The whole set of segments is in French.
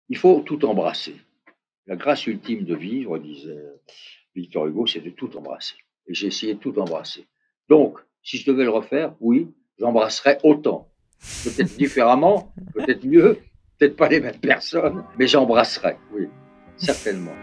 Il faut tout embrasser. La grâce ultime de vivre, disait Victor Hugo, c'est de tout embrasser. Et j'ai essayé de tout embrasser. Donc, si je devais le refaire, oui, j'embrasserais autant. Peut-être différemment, peut-être mieux, peut-être pas les mêmes personnes, mais j'embrasserais, oui, certainement.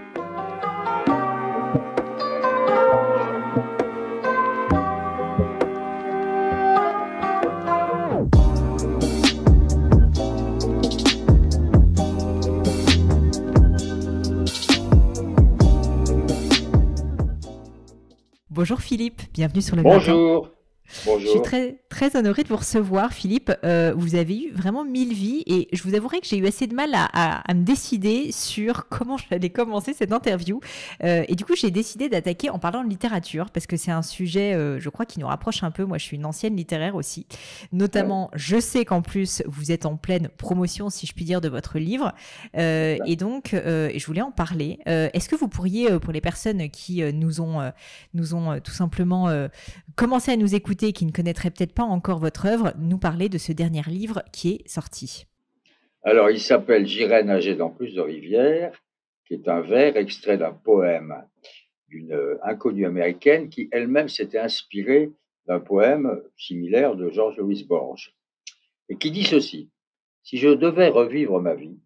Bonjour Philippe, bienvenue sur Le Gratin. Bonjour, Je suis bonjour. très honorée de vous recevoir, Philippe. Vous avez eu vraiment 1000 vies et je vous avouerai que j'ai eu assez de mal à me décider sur comment j'allais commencer cette interview. Et du coup, j'ai décidé d'attaquer en parlant de littérature parce que c'est un sujet, je crois, qui nous rapproche un peu. Moi, je suis une ancienne littéraire aussi. Ouais, Notamment, je sais qu'en plus, vous êtes en pleine promotion, si je puis dire, de votre livre. Et donc, je voulais en parler. Est-ce que vous pourriez, pour les personnes qui nous ont tout simplement commencé à nous écouter et qui ne connaîtraient peut-être pas encore votre œuvre, nous parler de ce dernier livre qui est sorti? alors, il s'appelle J'irai nager dans plus de rivières, qui est un vers extrait d'un poème d'une inconnue américaine qui elle-même s'était inspirée d'un poème similaire de George Louis Borges, et qui dit ceci: si je devais revivre ma vie,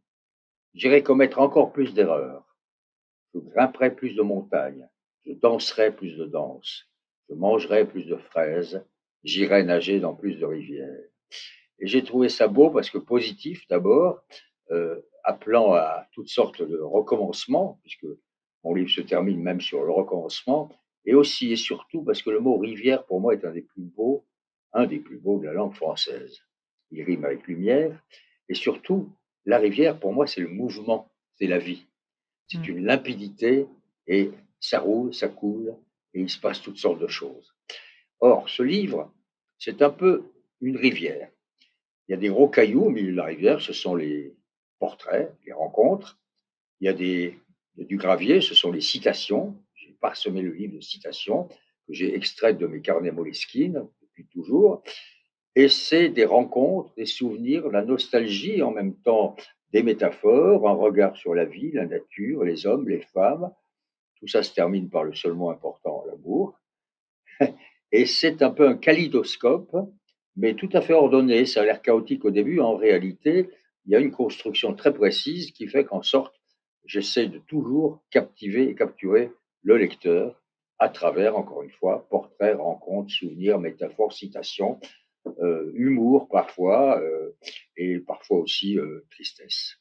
j'irais commettre encore plus d'erreurs. Je grimperais plus de montagnes, je danserais plus de danses, je mangerais plus de fraises, j'irais nager dans plus de rivières. Et j'ai trouvé ça beau parce que positif d'abord, appelant à toutes sortes de recommencements, puisque mon livre se termine même sur le recommencement, et aussi et surtout parce que le mot rivière pour moi est un des plus beaux de la langue française. Il rime avec lumière, et surtout, la rivière pour moi c'est le mouvement, c'est la vie. C'est Mm. une limpidité et ça roule, ça coule et il se passe toutes sortes de choses. Or, ce livre, c'est un peu une rivière. Il y a des gros cailloux au milieu de la rivière, ce sont les portraits, les rencontres. Il y a du gravier, ce sont les citations. J'ai parsemé le livre de citations que j'ai extraites de mes carnets Moleskine depuis toujours. Et c'est des rencontres, des souvenirs, la nostalgie, en même temps des métaphores, un regard sur la vie, la nature, les hommes, les femmes. Tout ça se termine par le seul mot important, l'amour. Et c'est un peu un kaléidoscope, mais tout à fait ordonné. Ça a l'air chaotique au début. En réalité, il y a une construction très précise qui fait qu'en sorte, j'essaie de toujours captiver et capturer le lecteur à travers, encore une fois, portraits, rencontres, souvenirs, métaphores, citations, humour parfois, et parfois aussi tristesse.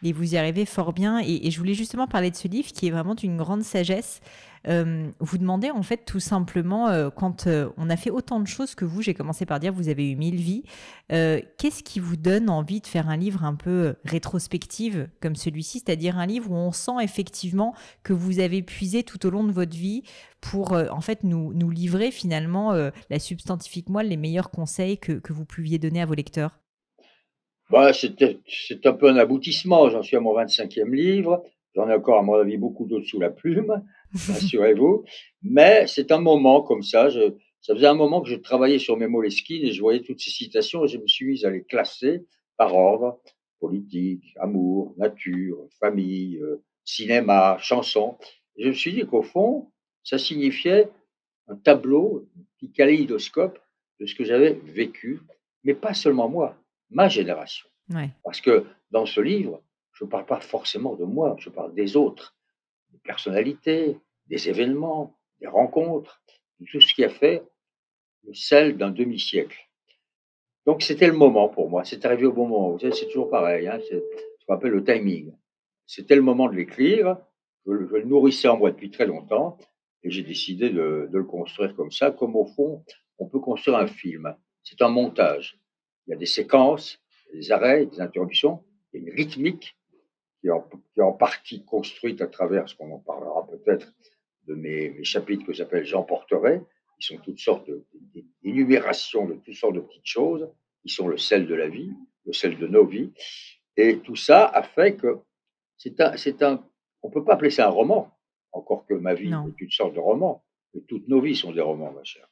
Et vous y arrivez fort bien. Et je voulais justement parler de ce livre qui est vraiment d'une grande sagesse. Vous demandez en fait tout simplement, quand on a fait autant de choses que vous, j'ai commencé par dire vous avez eu 1000 vies, qu'est-ce qui vous donne envie de faire un livre un peu rétrospective comme celui-ci, c'est-à-dire un livre où on sent effectivement que vous avez puisé tout au long de votre vie pour en fait nous livrer finalement la substantifique moelle, les meilleurs conseils que vous pouviez donner à vos lecteurs? Bah, c'est un peu un aboutissement. J'en suis à mon 25e livre. J'en ai encore, à mon avis, beaucoup d'autres sous la plume, rassurez-vous. Mais c'est un moment comme ça. Ça faisait un moment que je travaillais sur mes Moleskine et je voyais toutes ces citations et je me suis mis à les classer par ordre: politique, amour, nature, famille, cinéma, chanson. Et je me suis dit qu'au fond, ça signifiait un tableau, un petit kaléidoscope de ce que j'avais vécu, mais pas seulement moi, ma génération. Ouais. Parce que dans ce livre, je ne parle pas forcément de moi, je parle des autres, des personnalités, des événements, des rencontres, de tout ce qui a fait le sel d'un demi-siècle. Donc c'était le moment pour moi, c'est arrivé au bon moment. Vous savez, c'est toujours pareil, hein, c'est ce qu'on appelle le timing. C'était le moment de l'écrire, je le nourrissais en moi depuis très longtemps et j'ai décidé de le construire comme ça, comme au fond, on peut construire un film. C'est un montage. Il y a des séquences, des arrêts, des interruptions, il y a une rythmique qui est en partie construite à travers ce qu'on en parlera peut-être de mes chapitres que j'appelle J'emporterai, qui sont toutes sortes d'énumérations de toutes sortes de petites choses, qui sont le sel de la vie, le sel de nos vies. Et tout ça a fait que on ne peut pas appeler ça un roman, encore que ma vie Non. est une sorte de roman. Mais toutes nos vies sont des romans, ma chère.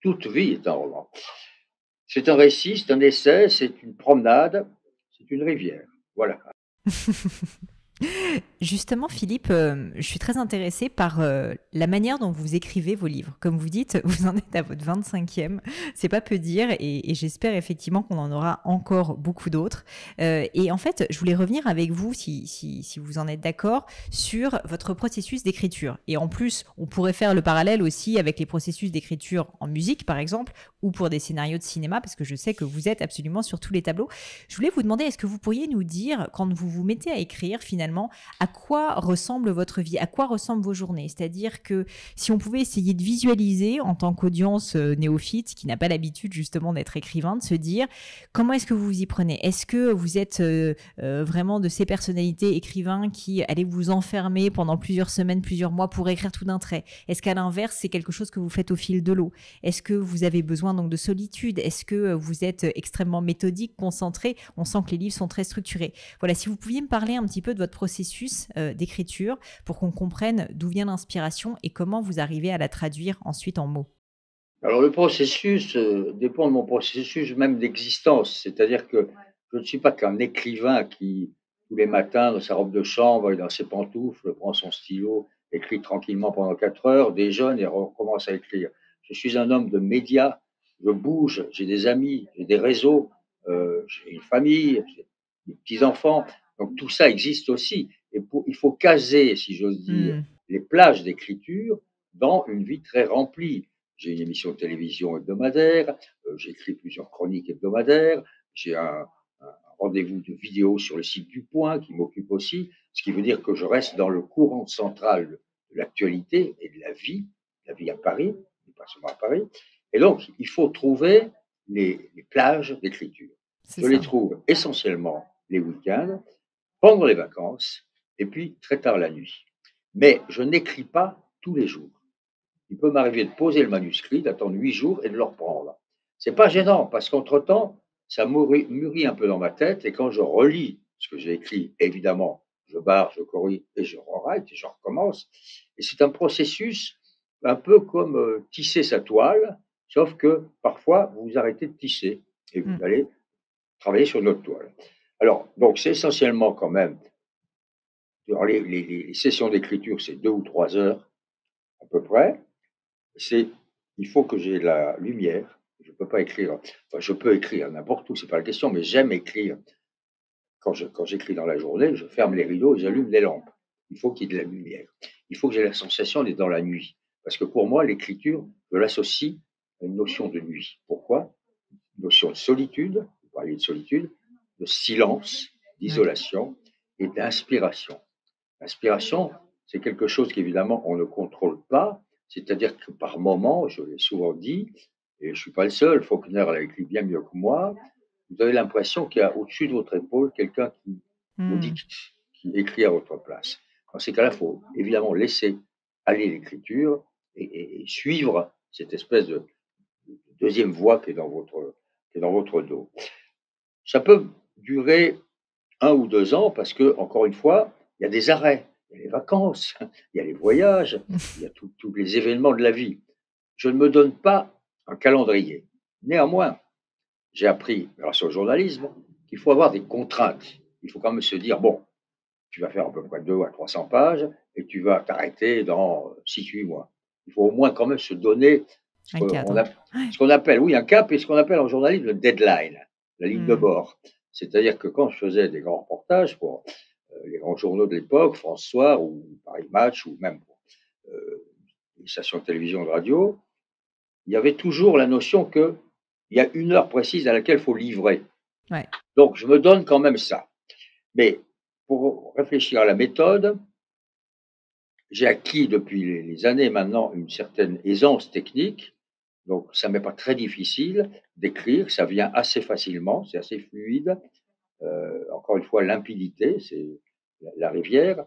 Toute vie est un roman. C'est un récit, c'est un essai, c'est une promenade, c'est une rivière. Voilà. Justement, Philippe, je suis très intéressée par la manière dont vous écrivez vos livres. Comme vous dites, vous en êtes à votre 25e, c'est pas peu dire, et j'espère effectivement qu'on en aura encore beaucoup d'autres. Et en fait, je voulais revenir avec vous, si vous en êtes d'accord, sur votre processus d'écriture. Et en plus, on pourrait faire le parallèle aussi avec les processus d'écriture en musique, par exemple, ou pour des scénarios de cinéma, parce que je sais que vous êtes absolument sur tous les tableaux. Je voulais vous demander, est-ce que vous pourriez nous dire, quand vous vous mettez à écrire, finalement, à quoi ressemble votre vie, à quoi ressemblent vos journées? C'est-à-dire que si on pouvait essayer de visualiser en tant qu'audience néophyte, qui n'a pas l'habitude justement d'être écrivain, de se dire comment est-ce que vous vous y prenez? Est-ce que vous êtes vraiment de ces personnalités écrivains qui allez vous enfermer pendant plusieurs semaines, plusieurs mois pour écrire tout d'un trait? Est-ce qu'à l'inverse, c'est quelque chose que vous faites au fil de l'eau? Est-ce que vous avez besoin donc de solitude? Est-ce que vous êtes extrêmement méthodique, concentré? On sent que les livres sont très structurés. Voilà, si vous pouviez me parler un petit peu de votre processus d'écriture pour qu'on comprenne d'où vient l'inspiration et comment vous arrivez à la traduire ensuite en mots. Alors le processus dépend de mon processus même d'existence, c'est-à-dire que je ne suis pas qu'un écrivain qui, tous les matins, dans sa robe de chambre et dans ses pantoufles, prend son stylo, écrit tranquillement pendant 4 heures, déjeune et recommence à écrire. Je suis un homme de médias, je bouge, j'ai des amis, j'ai des réseaux, j'ai une famille, j'ai des petits-enfants, donc tout ça existe aussi. Et il faut caser, si j'ose dire, Hmm. les plages d'écriture dans une vie très remplie. J'ai une émission de télévision hebdomadaire, j'écris plusieurs chroniques hebdomadaires, j'ai un rendez-vous de vidéo sur le site du Point qui m'occupe aussi, ce qui veut dire que je reste dans le courant central de l'actualité et de la vie à Paris, pas seulement à Paris. Et donc, il faut trouver les plages d'écriture. C'est Je les ça. trouve essentiellement les week-ends, pendant les vacances, et puis très tard la nuit. Mais je n'écris pas tous les jours. Il peut m'arriver de poser le manuscrit, d'attendre 8 jours et de le reprendre. C'est pas gênant parce qu'entre-temps, ça mûrit un peu dans ma tête et quand je relis ce que j'ai écrit, évidemment, je barre, je corrige et je rewrite et je recommence. Et c'est un processus un peu comme tisser sa toile, sauf que parfois vous vous arrêtez de tisser et vous Hmm. allez travailler sur une autre toile. Alors, donc c'est essentiellement quand même, dans les sessions d'écriture, c'est 2 ou 3 heures à peu près. C'est Il faut que j'ai la lumière. Je peux pas écrire, enfin, je peux écrire n'importe où, c'est pas la question, mais j'aime écrire. Quand j'écris dans la journée, je ferme les rideaux et j'allume les lampes. Il faut qu'il y ait de la lumière. Il faut que j'ai la sensation d'être dans la nuit. Parce que pour moi, l'écriture, je l'associe à une notion de nuit. Pourquoi? Une notion de solitude, vous parliez de solitude, de silence, Ouais. d'isolation et d'inspiration. L'inspiration, c'est quelque chose qu'évidemment on ne contrôle pas, c'est-à-dire que par moment, je l'ai souvent dit, et je ne suis pas le seul, Faulkner l'a écrit bien mieux que moi, vous avez l'impression qu'il y a au-dessus de votre épaule quelqu'un qui vous Hmm. dicte, qui écrit à votre place. Dans ces cas-là, il faut évidemment laisser aller l'écriture et suivre cette espèce de deuxième voix qui est dans votre dos. Ça peut durer 1 ou 2 ans parce que, encore une fois, il y a des arrêts, il y a les vacances, il y a les voyages, il y a tous les événements de la vie. Je ne me donne pas un calendrier. Néanmoins, j'ai appris, grâce au journalisme, qu'il faut avoir des contraintes. Il faut quand même se dire, bon, tu vas faire à peu près 200 à 300 pages et tu vas t'arrêter dans 6 ou 8 mois. Il faut au moins quand même se donner ce Un qu'on cadre. a, ce qu'on appelle, oui, un cap et ce qu'on appelle en journalisme le deadline, la ligne de Hmm. bord. C'est-à-dire que quand je faisais des grands reportages pour les grands journaux de l'époque, France Soir ou Paris Match, ou même pour les stations de télévision et de radio, il y avait toujours la notion qu'il y a une heure précise à laquelle il faut livrer. Ouais. Donc, je me donne quand même ça. Mais pour réfléchir à la méthode, j'ai acquis depuis les années maintenant une certaine aisance technique. Donc, ça ne m'est pas très difficile d'écrire, ça vient assez facilement, c'est assez fluide. Encore une fois, limpidité, c'est la rivière.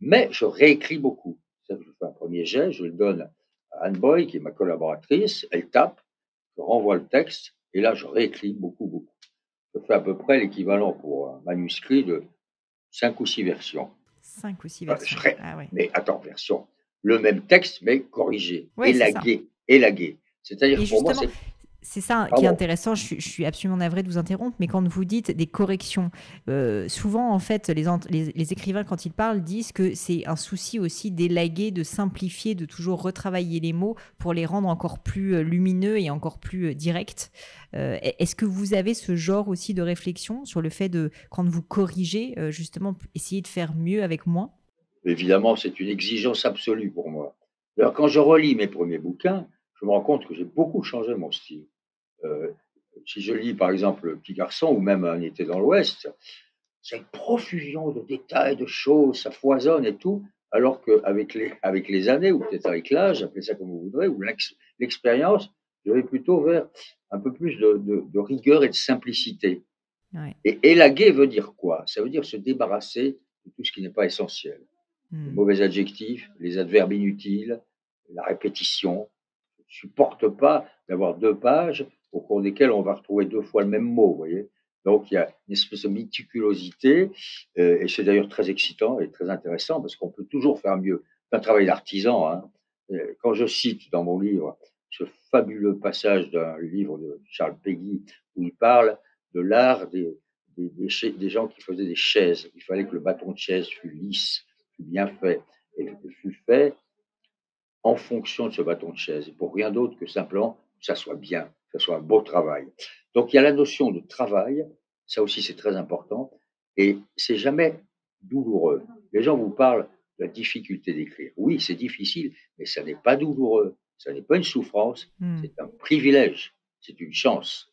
Mais je réécris beaucoup. Je fais un premier jet, je le donne à Anne Boy, qui est ma collaboratrice, elle tape, je renvoie le texte, et là, je réécris beaucoup, beaucoup. Je fais à peu près l'équivalent pour un manuscrit de 5 ou 6 versions. 5 ou 6 versions. Ah ouais. Mais attends, version. Le même texte, mais corrigé, Ouais, c'est ça. élagué. C'est-à-dire Et que pour moi, justement, c'est. C'est ça qui est Pardon. intéressant. Je suis absolument navrée de vous interrompre, mais quand vous dites des corrections, souvent, en fait, les écrivains, quand ils parlent, disent que c'est un souci aussi d'élaguer, de simplifier, de toujours retravailler les mots pour les rendre encore plus lumineux et encore plus directs. Est-ce que vous avez ce genre aussi de réflexion sur le fait de, quand vous corrigez, justement, essayer de faire mieux avec moins? Évidemment, c'est une exigence absolue pour moi. Alors, quand je relis mes premiers bouquins, je me rends compte que j'ai beaucoup changé mon style. Heu, Si je lis, par exemple, Le Petit Garçon ou même Un été dans l'Ouest, c'est une profusion de détails, de choses, ça foisonne et tout, alors qu'avec les années ou peut-être avec l'âge, appelez ça comme vous voudrez, ou l'expérience, je vais plutôt vers un peu plus de rigueur et de simplicité. Ouais. Et élaguer veut dire quoi? Ça veut dire se débarrasser de tout ce qui n'est pas essentiel. Les Hmm. mauvais adjectifs, les adverbes inutiles, la répétition. Je ne supporte pas d'avoir 2 pages au cours desquelles on va retrouver 2 fois le même mot, vous voyez? Donc il y a une espèce de méticulosité, et c'est d'ailleurs très excitant et très intéressant parce qu'on peut toujours faire mieux. C'est un travail d'artisan, hein. Quand je cite dans mon livre ce fabuleux passage d'un livre de Charles Péguy où il parle de l'art des gens qui faisaient des chaises. Il fallait que le bâton de chaise fût lisse, fût bien fait et fût fait en fonction de ce bâton de chaise, et pour rien d'autre que simplement que ça soit bien, que ça soit un beau travail. Donc il y a la notion de travail, ça aussi c'est très important, et c'est jamais douloureux. Les gens vous parlent de la difficulté d'écrire. Oui, c'est difficile, mais ça n'est pas douloureux, ça n'est pas une souffrance, Hmm. c'est un privilège, c'est une chance.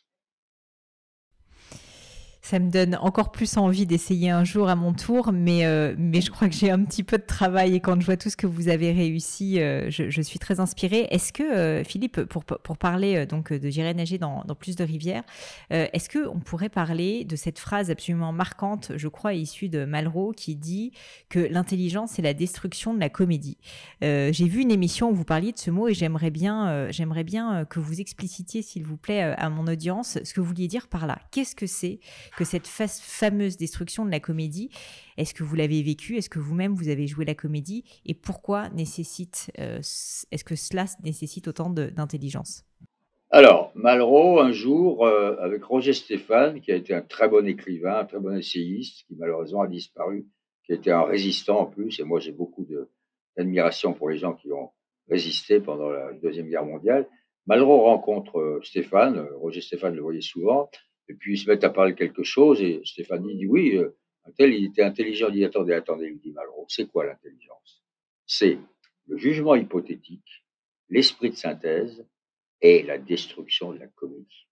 Ça me donne encore plus envie d'essayer un jour à mon tour, mais je crois que j'ai un petit peu de travail et quand je vois tout ce que vous avez réussi, je suis très inspirée. Est-ce que, Philippe, pour parler donc de J'irai nager dans plus de rivières, est-ce qu'on pourrait parler de cette phrase absolument marquante, je crois, issue de Malraux, qui dit que l'intelligence est la destruction de la comédie. J'ai vu une émission où vous parliez de ce mot et j'aimerais bien que vous explicitiez, s'il vous plaît, à mon audience, ce que vous vouliez dire par là. Qu'est-ce que c'est que cette fameuse destruction de la comédie? Est-ce que vous l'avez vécu? Est-ce que vous-même, vous avez joué la comédie? Et pourquoi est-ce que cela nécessite autant d'intelligence? Alors, Malraux, un jour, avec Roger Stéphane, qui a été un très bon écrivain, un très bon essayiste, qui malheureusement a disparu, qui a été un résistant en plus, et moi j'ai beaucoup d'admiration pour les gens qui ont résisté pendant la Deuxième Guerre mondiale. Malraux rencontre Stéphane, Roger Stéphane le voyait souvent, et puis ils se mettent à parler de quelque chose, et Stéphane dit oui, un tel, il était intelligent. Il dit attendez, attendez, lui dit Malraux, c'est quoi l'intelligence? C'est le jugement hypothétique, l'esprit de synthèse, et la destruction de la comédie.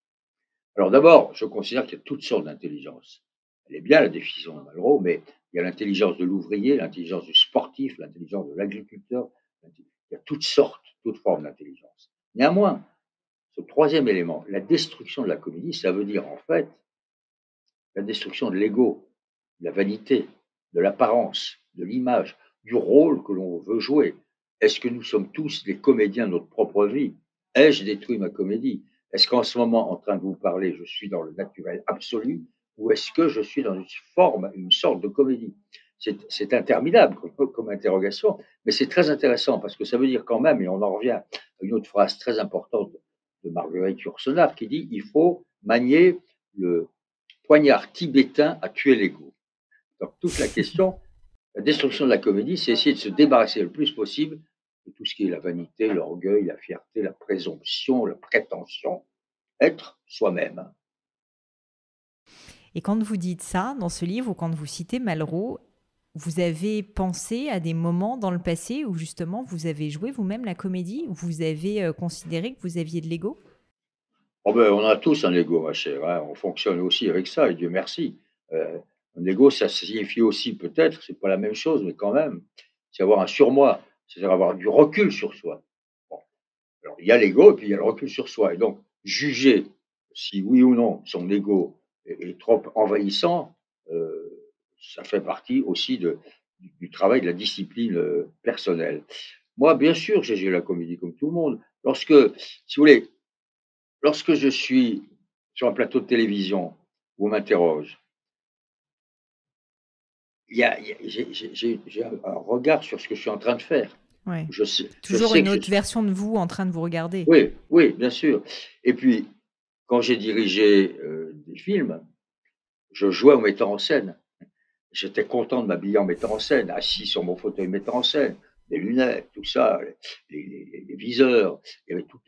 Alors d'abord, je considère qu'il y a toutes sortes d'intelligence. Elle est bien la définition de Malraux, mais il y a l'intelligence de l'ouvrier, l'intelligence du sportif, l'intelligence de l'agriculteur. Il y a toutes sortes, toutes formes d'intelligence. Néanmoins, ce troisième élément, la destruction de la comédie, ça veut dire en fait la destruction de l'ego, de la vanité, de l'apparence, de l'image, du rôle que l'on veut jouer. Est-ce que nous sommes tous des comédiens de notre propre vie? Ai-je détruit ma comédie? Est-ce qu'en ce moment, en train de vous parler, je suis dans le naturel absolu ou est-ce que je suis dans une forme, une sorte de comédie? C'est interminable comme interrogation, mais c'est très intéressant parce que ça veut dire quand même, et on en revient à une autre phrase très importante de Marguerite Yourcenar qui dit il faut manier le poignard tibétain a tué l'ego. Donc toute la question, la destruction de la comédie, c'est essayer de se débarrasser le plus possible de tout ce qui est la vanité, l'orgueil, la fierté, la présomption, la prétention, être soi-même. Et quand vous dites ça dans ce livre ou quand vous citez Malraux, vous avez pensé à des moments dans le passé où justement vous avez joué vous-même la comédie, où vous avez considéré que vous aviez de l'ego? Oh ben, on a tous un ego, ma chère, hein. On fonctionne aussi avec ça, et Dieu merci. Euh, un ego, ça signifie aussi peut-être, c'est pas la même chose, mais quand même, c'est avoir un surmoi, c'est-à-dire avoir du recul sur soi. Bon. Alors, il y a l'ego et puis il y a le recul sur soi. Et donc, juger si oui ou non son ego est trop envahissant, ça fait partie aussi du travail de la discipline personnelle. Moi, bien sûr, j'ai joué la comédie comme tout le monde. Si vous voulez, lorsque je suis sur un plateau de télévision où on m'interroge, j'ai un regard sur ce que je suis en train de faire. Ouais. Je Toujours sais une que je autre suis. version de vous en train de vous regarder. Oui, oui, bien sûr. Et puis, quand j'ai dirigé, des films, je jouais au metteur en scène. J'étais content de m'habiller en metteur en scène, assis sur mon fauteuil metteur en scène, des lunettes, tout ça, les viseurs, il y avait tout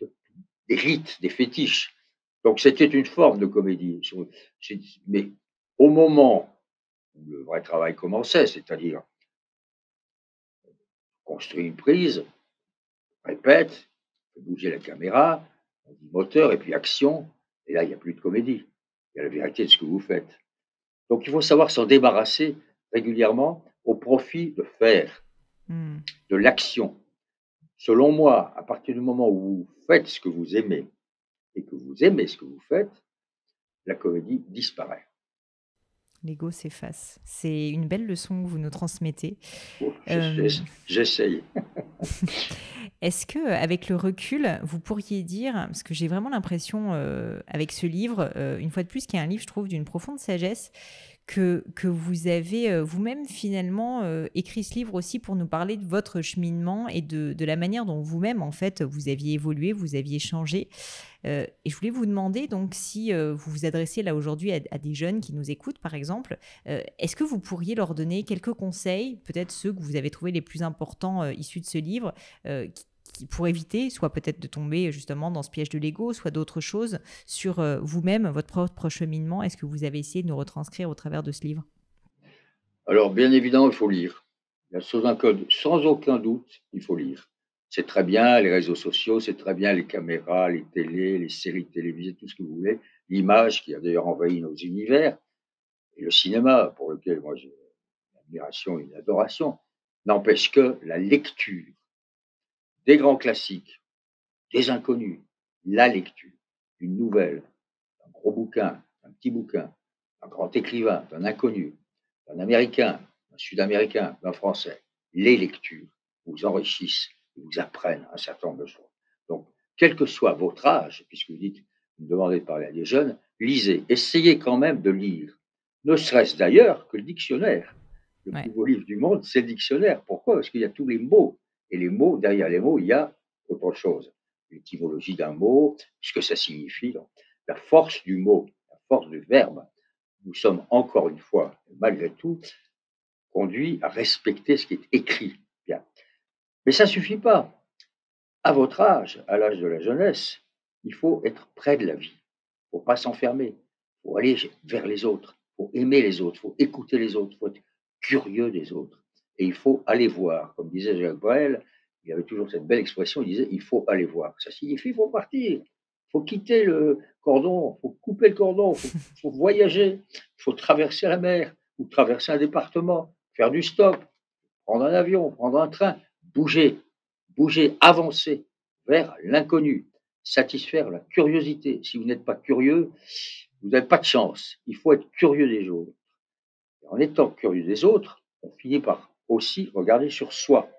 des rites, des fétiches. Donc c'était une forme de comédie. Mais au moment où le vrai travail commençait, c'est-à-dire construire une prise, répète, fait bouger la caméra, on dit moteur et puis action, et là il n'y a plus de comédie. Il y a la vérité de ce que vous faites. Donc il faut savoir s'en débarrasser régulièrement au profit de faire, Mmh. de l'action. Selon moi, à partir du moment où vous faites ce que vous aimez et que vous aimez ce que vous faites, la comédie disparaît. L'ego s'efface. C'est une belle leçon que vous nous transmettez. Bon, Hem, j'essaye. est-ce que, avec le recul, vous pourriez dire parce que j'ai vraiment l'impression, avec ce livre, une fois de plus, qui est un livre, je trouve, d'une profonde sagesse, que vous avez, vous-même finalement, écrit ce livre aussi pour nous parler de votre cheminement et de la manière dont vous-même, en fait, vous aviez évolué, vous aviez changé. Et je voulais vous demander donc si, vous vous adressez là aujourd'hui à des jeunes qui nous écoutent par exemple, est-ce que vous pourriez leur donner quelques conseils, peut-être ceux que vous avez trouvés les plus importants, issus de ce livre, pour éviter soit peut-être de tomber justement dans ce piège de l'ego, soit d'autres choses sur, vous-même, votre propre cheminement? Est-ce que vous avez essayé de nous retranscrire au travers de ce livre? Alors, bien évidemment, il faut lire. Il y a sans aucun doute, il faut lire. C'est très bien les réseaux sociaux, c'est très bien les caméras, les télés, les séries télévisées, tout ce que vous voulez. L'image qui a d'ailleurs envahi nos univers et le cinéma, pour lequel moi j'ai une admiration et une adoration. N'empêche que la lecture des grands classiques, des inconnus, la lecture, une nouvelle, un gros bouquin, un petit bouquin, un grand écrivain, d'un inconnu, d'un américain, d'un sud-américain, d'un français, les lectures vous enrichissent et vous apprennent un certain nombre de choses. Donc, quel que soit votre âge, puisque vous dites, vous me demandez de parler à des jeunes, lisez, essayez quand même de lire, ne serait-ce d'ailleurs que le dictionnaire. Le plus Ouais. beau livre du monde, c'est le dictionnaire. Pourquoi? Parce qu'il y a tous les mots. Et les mots, derrière les mots, il y a autre chose. L'étymologie d'un mot, ce que ça signifie, la force du mot, la force du verbe. Nous sommes encore une fois, malgré tout, conduits à respecter ce qui est écrit. Bien. Mais ça ne suffit pas. À votre âge, à l'âge de la jeunesse, il faut être près de la vie. Il ne faut pas s'enfermer. Il faut aller vers les autres. Il faut aimer les autres. Il faut écouter les autres. Il faut être curieux des autres. Et il faut aller voir. Comme disait Jacques Brel, il avait toujours cette belle expression, il disait il faut aller voir. Ça signifie il faut partir. Il faut quitter le cordon, il faut couper le cordon, faut voyager, il faut traverser la mer ou traverser un département, faire du stop, prendre un avion, prendre un train, bouger, bouger, avancer vers l'inconnu, satisfaire la curiosité. Si vous n'êtes pas curieux, vous n'avez pas de chance. Il faut être curieux des autres. Et en étant curieux des autres, on finit par aussi regarder sur soi.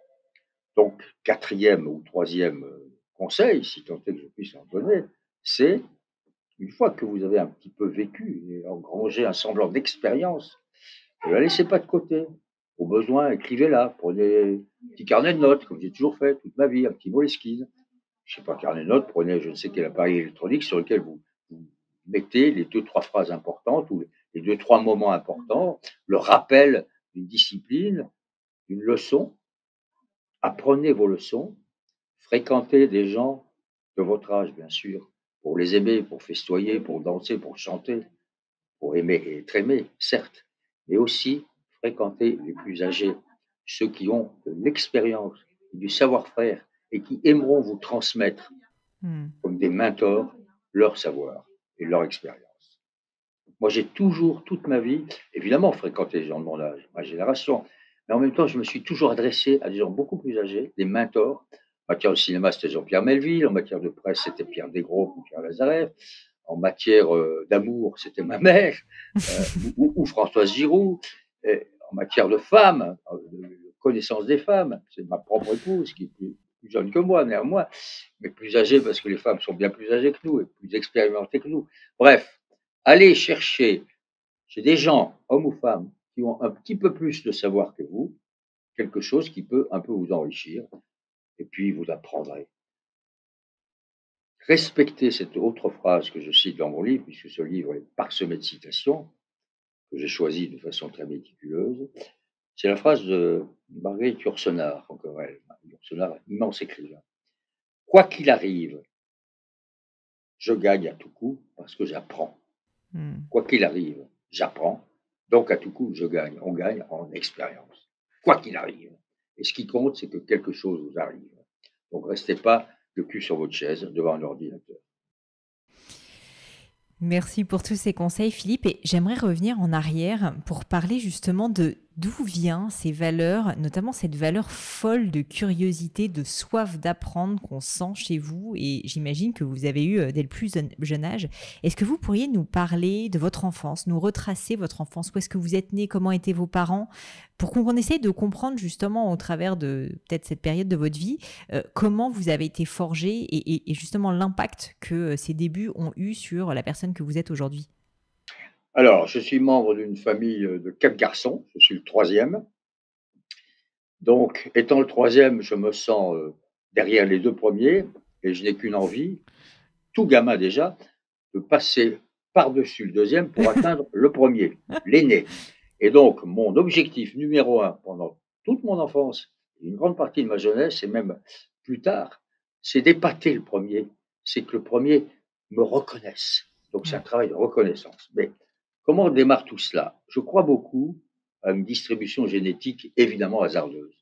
Donc, quatrième ou troisième conseil, si tant est que je puisse en donner, c'est une fois que vous avez un petit peu vécu et engrangé un semblant d'expérience, ne la laissez pas de côté. Au besoin, écrivez-la. Prenez un petit carnet de notes, comme j'ai toujours fait toute ma vie, un petit Moleskine. Je ne sais pas, carnet de notes, prenez je ne sais quel appareil électronique sur lequel vous mettez les deux, trois phrases importantes ou les deux, trois moments importants, le rappel d'une discipline, d'une leçon. Apprenez vos leçons, fréquentez des gens de votre âge, bien sûr, pour les aimer, pour festoyer, pour danser, pour chanter, pour aimer et être aimé, certes, mais aussi fréquenter les plus âgés, ceux qui ont de l'expérience, du savoir-faire et qui aimeront vous transmettre Mmh. comme des mentors leur savoir et leur expérience. Moi, j'ai toujours, toute ma vie, évidemment, fréquenté les gens de mon âge, ma génération, mais en même temps, je me suis toujours adressé à des gens beaucoup plus âgés, des mentors. En matière de cinéma, c'était Jean-Pierre Melville. En matière de presse, c'était Pierre Desgros ou Pierre Lazareff. En matière d'amour, c'était ma mère ou Françoise Giroud. Et en matière de femmes, de connaissance des femmes, c'est ma propre épouse qui est plus jeune que moi, néanmoins, mais plus âgée parce que les femmes sont bien plus âgées que nous et plus expérimentées que nous. Bref, allez chercher chez des gens, hommes ou femmes, qui ont un petit peu plus de savoir que vous, quelque chose qui peut un peu vous enrichir, et puis vous apprendrez. respecter cette autre phrase que je cite dans mon livre, puisque ce livre est parsemé de citations, que j'ai choisies de façon très méticuleuse. C'est la phrase de Marguerite Yourcenar, encore elle. Yourcenar, immense écrivain. Quoi qu'il arrive, je gagne à tout coup parce que j'apprends. Mmh. Quoi qu'il arrive, j'apprends. Donc à tout coup, je gagne. On gagne en expérience. Quoi qu'il arrive. Et ce qui compte, c'est que quelque chose vous arrive. Donc restez pas le cul sur votre chaise devant un ordinateur. Merci pour tous ces conseils, Philippe. Et j'aimerais revenir en arrière pour parler justement de d'où viennent ces valeurs, notamment cette valeur folle de curiosité, de soif d'apprendre qu'on sent chez vous. Et j'imagine que vous avez eu dès le plus jeune âge. Est-ce que vous pourriez nous parler de votre enfance, nous retracer votre enfance? Où est-ce que vous êtes né? Comment étaient vos parents? Pour qu'on essaye de comprendre justement au travers de peut-être cette période de votre vie, comment vous avez été forgé et justement l'impact que ces débuts ont eu sur la personne que vous êtes aujourd'hui? Alors, je suis membre d'une famille de 4 garçons. Je suis le troisième. Donc, étant le troisième, je me sens derrière les deux premiers et je n'ai qu'une envie, tout gamin déjà, de passer par-dessus le deuxième pour atteindre le premier, l'aîné. Et donc, mon objectif numéro un pendant toute mon enfance, une grande partie de ma jeunesse et même plus tard, c'est d'épater le premier. C'est que le premier me reconnaisse. Donc, c'est un Ouais. travail de reconnaissance. Mais comment on démarre tout cela? Je crois beaucoup à une distribution génétique évidemment hasardeuse.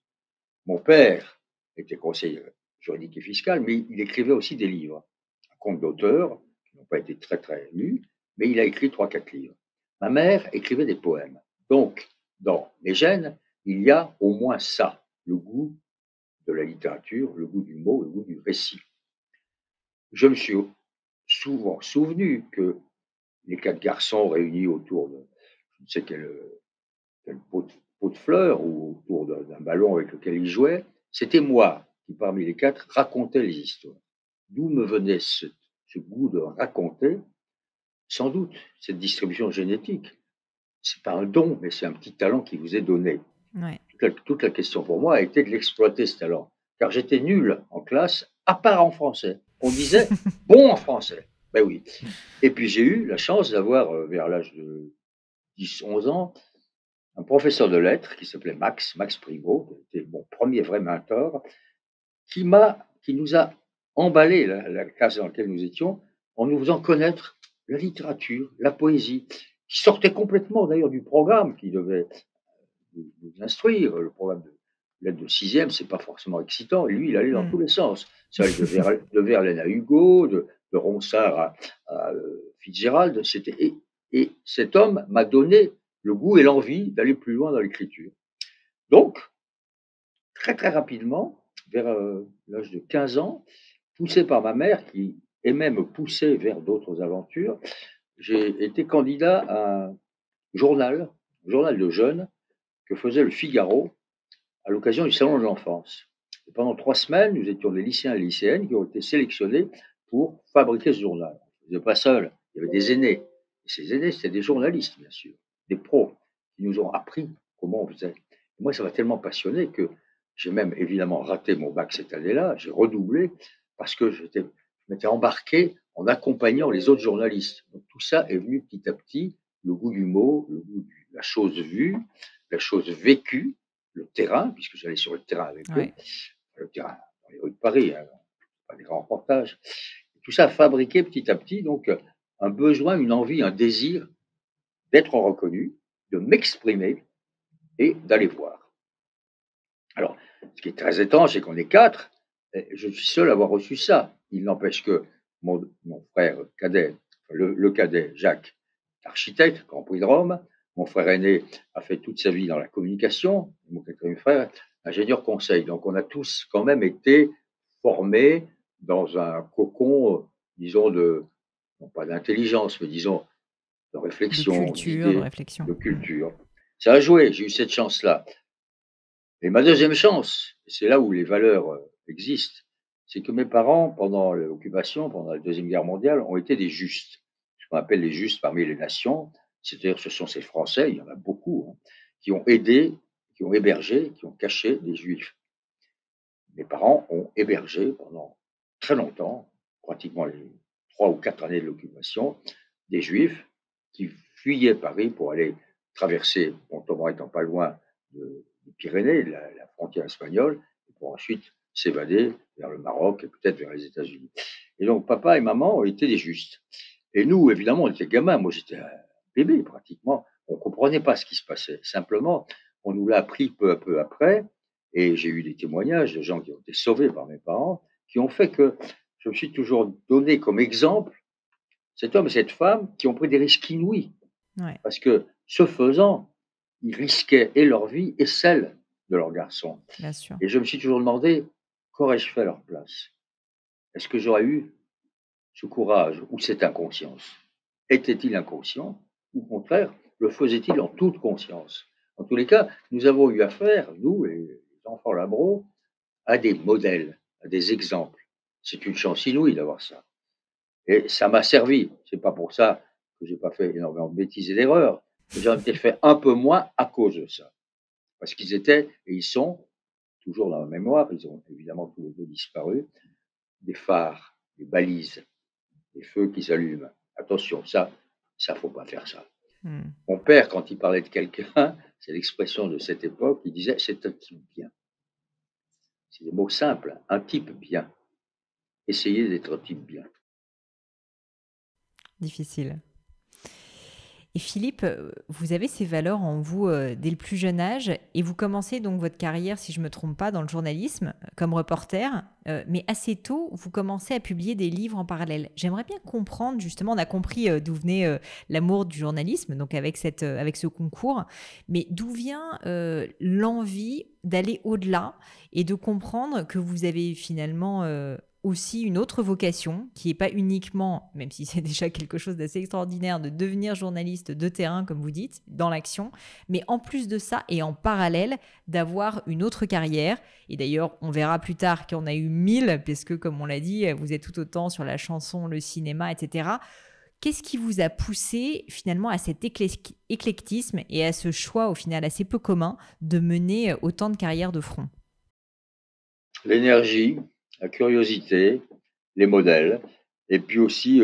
Mon père était conseiller juridique et fiscal, mais il écrivait aussi des livres, un compte d'auteur, qui n'ont pas été très très lus, mais il a écrit trois, quatre livres. Ma mère écrivait des poèmes. Donc, dans les gènes, il y a au moins ça, le goût de la littérature, le goût du mot, le goût du récit. Je me suis souvent souvenu que les quatre garçons réunis autour de je ne sais quel pot de fleurs ou autour d'un ballon avec lequel ils jouaient, c'était moi qui, parmi les quatre, racontais les histoires. D'où me venait ce goût de raconter? Sans doute, cette distribution génétique. C'est pas un don, mais c'est un petit talent qui vous est donné. Ouais. Toute la question pour moi a été de l'exploiter, ce talent. Car j'étais nul en classe, à part en français. On disait bon en français. Ben oui. Et puis j'ai eu la chance d'avoir, vers l'âge de 10, 11 ans, un professeur de lettres qui s'appelait Max Privot, qui était mon premier vrai mentor, qui nous a emballé la classe dans laquelle nous étions en nous faisant connaître la littérature, la poésie, qui sortait complètement d'ailleurs du programme qui devait nous instruire. Le programme de lettres de sixième, c'est pas forcément excitant. Et lui, il allait dans Mmh. tous les sens. Ça allait de Verlaine à Hugo, de Ronsard à Fitzgerald. Et cet homme m'a donné le goût et l'envie d'aller plus loin dans l'écriture. Donc, très très rapidement, vers l'âge de 15 ans, poussé par ma mère qui aimait me pousser vers d'autres aventures, j'ai été candidat à un journal de jeunes que faisait le Figaro à l'occasion du Salon de l'Enfance. Et pendant 3 semaines, nous étions des lycéens et lycéennes qui ont été sélectionnés pour fabriquer ce journal. On ne faisait pas seul, il y avait des aînés. Et ces aînés, c'était des journalistes, bien sûr, des pros, qui nous ont appris comment on faisait. Et moi, ça m'a tellement passionné que j'ai même évidemment raté mon bac cette année-là, j'ai redoublé parce que je m'étais embarqué en accompagnant les autres journalistes. Donc tout ça est venu petit à petit, le goût du mot, le goût de la chose vue, la chose vécue, le terrain, puisque j'allais sur le terrain avec eux, Ouais. le terrain dans les rues de Paris, hein, pas des grands reportages. Tout ça a fabriqué petit à petit donc un besoin, une envie, un désir d'être reconnu, de m'exprimer et d'aller voir. Alors, ce qui est très étrange, c'est qu'on est quatre, et je suis seul à avoir reçu ça. Il n'empêche que mon frère cadet, le cadet Jacques, architecte, Grand Prix de Rome, mon frère aîné a fait toute sa vie dans la communication, mon quatrième frère, ingénieur conseil. Donc on a tous quand même été formés dans un cocon, disons, non pas d'intelligence, mais disons de De réflexion, culture, de d'idées, réflexion. de Mmh. culture. Ça a joué, j'ai eu cette chance-là. Et ma deuxième chance, c'est là où les valeurs existent, c'est que mes parents, pendant l'occupation, pendant la Deuxième Guerre mondiale, ont été des justes. Ce qu'on appelle les justes parmi les nations, c'est-à-dire ce sont ces Français, il y en a beaucoup, hein, qui ont aidé, qui ont hébergé, qui ont caché des Juifs. Mes parents ont hébergé pendant très longtemps pratiquement les 3 ou 4 années de l'occupation, des Juifs qui fuyaient Paris pour aller traverser, Montauban étant pas loin des Pyrénées, la frontière espagnole, et pour ensuite s'évader vers le Maroc et peut-être vers les États-Unis. Et donc, papa et maman étaient des justes. Et nous, évidemment, on était gamins. Moi, j'étais un bébé pratiquement. On ne comprenait pas ce qui se passait. Simplement, on nous l'a appris peu à peu après. Et j'ai eu des témoignages de gens qui ont été sauvés par mes parents, qui ont fait que je me suis toujours donné comme exemple cet homme et cette femme qui ont pris des risques inouïs. Ouais, Parce que, ce faisant, ils risquaient et leur vie et celle de leur garçon. bien sûr. Et je me suis toujours demandé, qu'aurais-je fait à leur place? Est-ce que j'aurais eu ce courage ou cette inconscience? Était-il inconscient ou au contraire, le faisait-il en toute conscience? En tous les cas, nous avons eu affaire, nous, les enfants Labro, à des modèles, à des exemples. C'est une chance inouïe d'avoir ça. Et ça m'a servi. C'est pas pour ça que j'ai pas fait énormément de bêtises et d'erreurs, mais j'en ai peut-être fait un peu moins à cause de ça. Parce qu'ils étaient et ils sont toujours dans la mémoire, ils ont évidemment tous les deux disparu, des phares, des balises, des feux qui s'allument. Attention, ça faut pas faire ça. Hmm. Mon père, quand il parlait de quelqu'un, c'est l'expression de cette époque, il disait c'est un type bien. C'est des mots simples, un type bien. Essayez d'être un type bien. Difficile. Et Philippe, vous avez ces valeurs en vous dès le plus jeune âge et vous commencez donc votre carrière, si je ne me trompe pas, dans le journalisme comme reporter, mais assez tôt, vous commencez à publier des livres en parallèle. J'aimerais bien comprendre, justement, on a compris d'où venait l'amour du journalisme, donc avec, avec ce concours, mais d'où vient l'envie d'aller au-delà et de comprendre que vous avez finalement aussi une autre vocation qui n'est pas uniquement, même si c'est déjà quelque chose d'assez extraordinaire, de devenir journaliste de terrain, comme vous dites, dans l'action, mais en plus de ça et en parallèle, d'avoir une autre carrière. Et d'ailleurs, on verra plus tard qu'il y en a eu 1000, puisque comme on l'a dit, vous êtes tout autant sur la chanson, le cinéma, etc. Qu'est-ce qui vous a poussé finalement à cet éclectisme et à ce choix au final assez peu commun de mener autant de carrières de front? L'énergie, la curiosité, les modèles, et puis aussi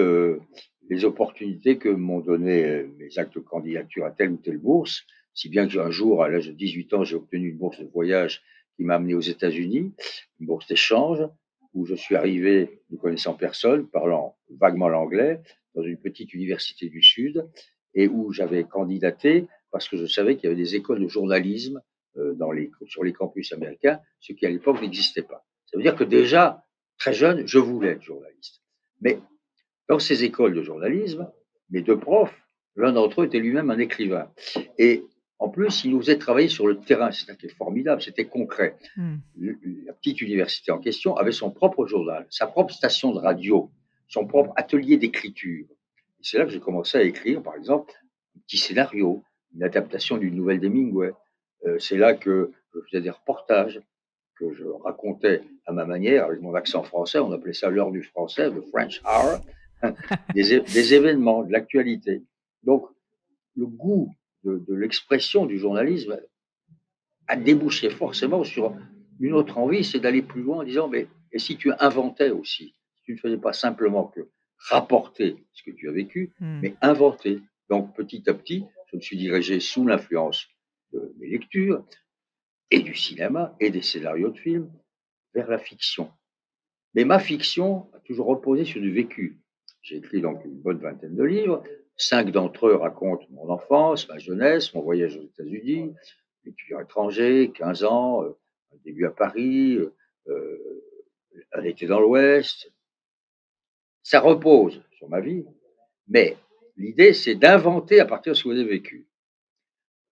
les opportunités que m'ont donné mes actes de candidature à telle ou telle bourse, si bien qu'un jour, à l'âge de 18 ans, j'ai obtenu une bourse de voyage qui m'a amené aux États-Unis, une bourse d'échange, où je suis arrivé ne connaissant personne, parlant vaguement l'anglais, dans une petite université du Sud, et où j'avais candidaté parce que je savais qu'il y avait des écoles de journalisme sur les campus américains, ce qui à l'époque n'existait pas. Ça veut dire que déjà, très jeune, je voulais être journaliste. Mais dans ces écoles de journalisme, mes deux profs, l'un d'entre eux était lui-même un écrivain. Et en plus, il nous faisait travailler sur le terrain. C'est ça qui est formidable, c'était concret. Hmm. La petite université en question avait son propre journal, sa propre station de radio, son propre atelier d'écriture. Et c'est là que j'ai commencé à écrire, par exemple, un petit scénario, une adaptation d'une nouvelle d'Hemingway. C'est là que je faisais des reportages, que je racontais à ma manière, avec mon accent français, on appelait ça l'heure du français, le French Hour, des événements, de l'actualité. Donc, le goût de l'expression du journalisme a débouché forcément sur une autre envie, c'est d'aller plus loin en disant, mais et si tu inventais aussi, si tu ne faisais pas simplement que rapporter ce que tu as vécu, Hmm. mais inventer. Donc, petit à petit, je me suis dirigé sous l'influence de mes lectures et du cinéma et des scénarios de films vers la fiction. Mais ma fiction a toujours reposé sur du vécu. J'ai écrit donc une bonne vingtaine de livres. 5 d'entre eux racontent mon enfance, ma jeunesse, mon voyage aux États-Unis, étudiant étranger, 15 ans, un début à Paris, un été dans l'Ouest. Ça repose sur ma vie, mais l'idée, c'est d'inventer à partir de ce que j'ai vécu.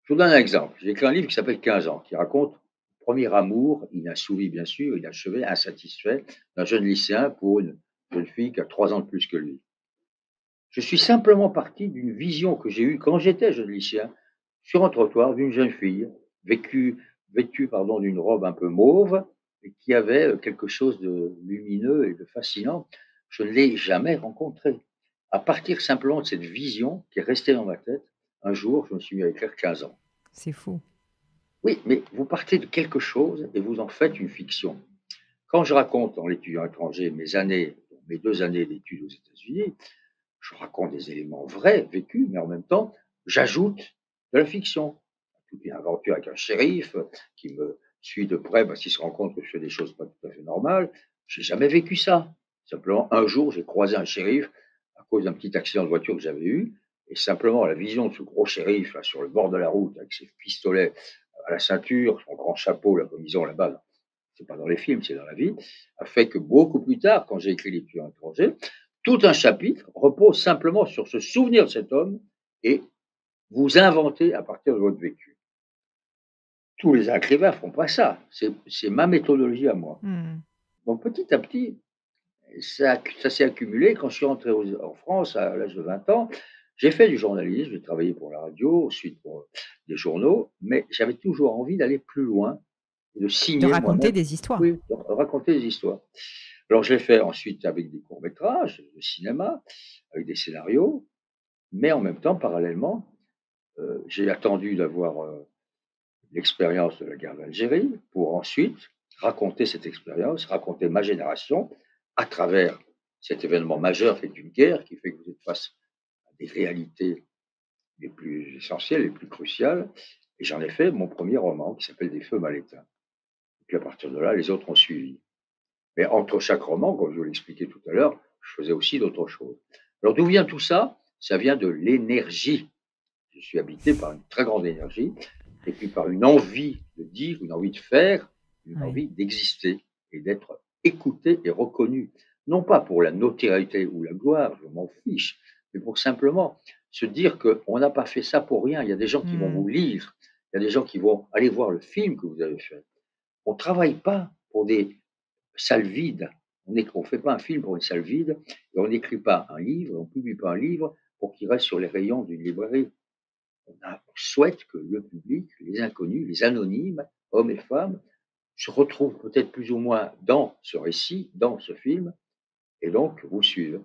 Je vous donne un exemple. J'ai écrit un livre qui s'appelle 15 ans, qui raconte le premier amour inassouvi, bien sûr, inachevé, insatisfait, d'un jeune lycéen pour une jeune fille qui a 3 ans de plus que lui. Je suis simplement parti d'une vision que j'ai eue quand j'étais jeune lycéen, sur un trottoir, d'une jeune fille, vêtue d'une robe un peu mauve, et qui avait quelque chose de lumineux et de fascinant. Je ne l'ai jamais rencontrée. À partir simplement de cette vision qui est restée dans ma tête, un jour, je me suis mis à écrire 15 ans. C'est fou. Oui, mais vous partez de quelque chose et vous en faites une fiction. Quand je raconte dans L'étudiant étranger mes années, mes 2 années d'études aux États-Unis, je raconte des éléments vrais, vécus, mais en même temps, j'ajoute de la fiction. Toute une aventure avec un shérif qui me suit de près parce qu'il se rend compte que je fais des choses pas tout à fait normales. J'ai jamais vécu ça. Simplement, un jour, j'ai croisé un shérif à cause d'un petit accident de voiture que j'avais eu. Et simplement, la vision de ce gros shérif là, sur le bord de la route, avec ses pistolets à la ceinture, son grand chapeau, la comme ils ont là-bas, c'est pas dans les films, c'est dans la vie, a fait que beaucoup plus tard, quand j'ai écrit Les Tueurs étrangers, tout un chapitre repose simplement sur ce souvenir de cet homme et vous inventez à partir de votre vécu. Tous les écrivains font pas ça. C'est ma méthodologie à moi. Mmh. Donc petit à petit, ça s'est accumulé. Quand je suis rentré en France à l'âge de 20 ans, j'ai fait du journalisme, j'ai travaillé pour la radio, ensuite pour des journaux, mais j'avais toujours envie d'aller plus loin, de De signer raconter moi-même, des histoires. oui, de raconter des histoires. Alors je l'ai fait ensuite avec des courts-métrages, de cinéma, avec des scénarios, mais en même temps, parallèlement, j'ai attendu d'avoir l'expérience de la guerre d'Algérie pour ensuite raconter cette expérience, raconter ma génération à travers cet événement majeur qui est une guerre qui fait que vous êtes face à des réalités les plus essentielles, les plus cruciales. Et j'en ai fait mon premier roman qui s'appelle Des feux mal éteints. Et puis à partir de là, les autres ont suivi. Mais entre chaque roman, comme je vous l'expliquais tout à l'heure, je faisais aussi d'autres choses. Alors d'où vient tout ça? Ça vient de l'énergie. Je suis habité par une très grande énergie et puis par une envie de dire, une envie de faire, une Ouais. envie d'exister et d'être écouté et reconnu. Non pas pour la notoriété ou la gloire, je m'en fiche, mais pour simplement se dire qu'on n'a pas fait ça pour rien. Il y a des gens qui vont Mmh. vous lire, il y a des gens qui vont aller voir le film que vous avez fait. On ne travaille pas pour des salles vides. On ne fait pas un film pour une salle vide et on n'écrit pas un livre, on ne publie pas un livre pour qu'il reste sur les rayons d'une librairie. On souhaite que le public, les inconnus, les anonymes, hommes et femmes, se retrouvent peut-être plus ou moins dans ce récit, dans ce film, et donc vous suivent.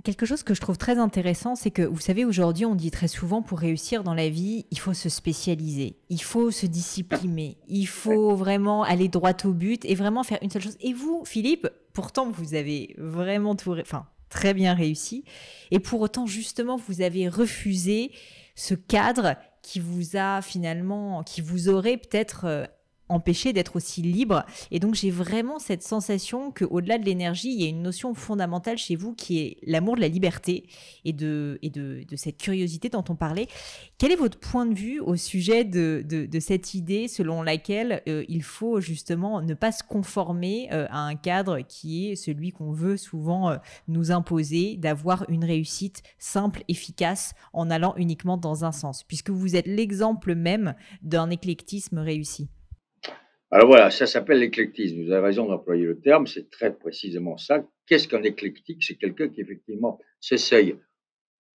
Quelque chose que je trouve très intéressant, c'est que, vous savez, aujourd'hui, on dit très souvent, pour réussir dans la vie, il faut se spécialiser, il faut se discipliner, il Ouais. faut vraiment aller droit au but et vraiment faire une seule chose. Et vous, Philippe, pourtant, vous avez vraiment enfin, très bien réussi. Et pour autant, justement, vous avez refusé ce cadre qui vous a finalement, qui vous aurait peut-être empêché d'être aussi libre. Et donc, j'ai vraiment cette sensation qu'au-delà de l'énergie, il y a une notion fondamentale chez vous qui est l'amour de la liberté et de cette curiosité dont on parlait. Quel est votre point de vue au sujet de cette idée selon laquelle il faut justement ne pas se conformer à un cadre qui est celui qu'on veut souvent nous imposer, d'avoir une réussite simple, efficace, en allant uniquement dans un sens, puisque vous êtes l'exemple même d'un éclectisme réussi? Alors voilà, ça s'appelle l'éclectisme. Vous avez raison d'employer le terme, c'est très précisément ça. Qu'est-ce qu'un éclectique? C'est quelqu'un qui effectivement s'essaye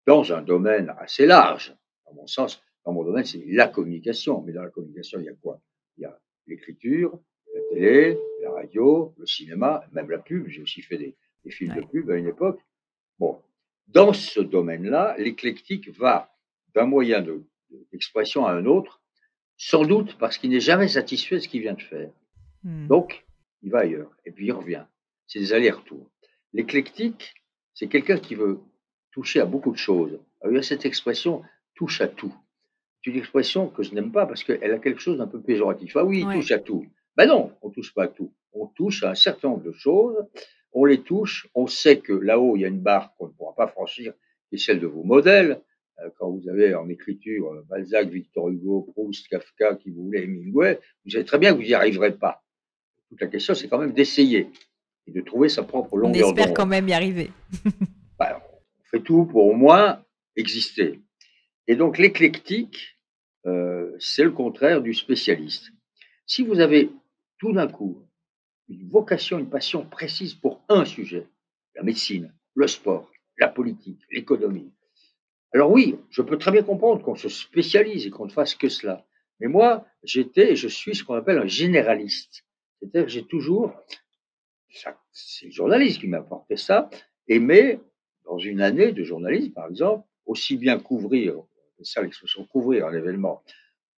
dans un domaine assez large. Dans mon sens, dans mon domaine, c'est la communication. Mais dans la communication, il y a quoi? Il y a l'écriture, la télé, la radio, le cinéma, même la pub. J'ai aussi fait des films de Ouais. pub à une époque. Bon, dans ce domaine-là, l'éclectique va d'un moyen d'expression à un autre, sans doute parce qu'il n'est jamais satisfait de ce qu'il vient de faire. Hmm. Donc, il va ailleurs et puis il revient. C'est des allers-retours. L'éclectique, c'est quelqu'un qui veut toucher à beaucoup de choses. Alors, il y a cette expression touche à tout. C'est une expression que je n'aime pas parce qu'elle a quelque chose d'un peu péjoratif. Ah oui, il Ouais. touche à tout. Ben non, on ne touche pas à tout. On touche à un certain nombre de choses. On les touche. On sait que là-haut, il y a une barre qu'on ne pourra pas franchir, qui est celle de vos modèles. Quand vous avez en écriture Balzac, Victor Hugo, Proust, Kafka, qui vous voulez, Hemingway, vous savez très bien que vous n'y arriverez pas. Toute la question, c'est quand même d'essayer et de trouver sa propre On longueur espère quand d'onde. même y arriver. Ben, on fait tout pour au moins exister. Et donc l'éclectique, c'est le contraire du spécialiste. Si vous avez tout d'un coup une vocation, une passion précise pour un sujet, la médecine, le sport, la politique, l'économie, alors oui, je peux très bien comprendre qu'on se spécialise et qu'on ne fasse que cela. Mais moi, j'étais et je suis ce qu'on appelle un généraliste. C'est-à-dire que j'ai toujours, c'est le journaliste qui m'a apporté ça, aimé, dans une année de journalisme par exemple, aussi bien couvrir, c'est ça l'expression, couvrir un événement,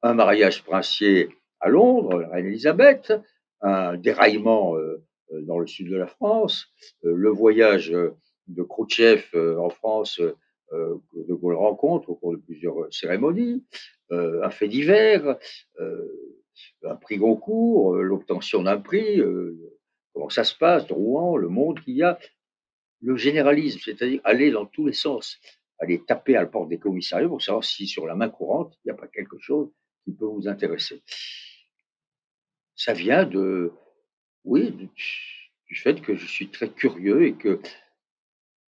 un mariage princier à Londres, la reine Elisabeth, un déraillement dans le sud de la France, le voyage de Khrouchtchev en France, que De Gaulle rencontre au cours de plusieurs cérémonies, un fait divers, un prix Goncourt, l'obtention d'un prix, comment ça se passe, Drouan, le monde qu'il y a, le généralisme, c'est-à-dire aller dans tous les sens, aller taper à la porte des commissariats pour savoir si sur la main courante, il n'y a pas quelque chose qui peut vous intéresser. Ça vient de, oui, du fait que je suis très curieux et que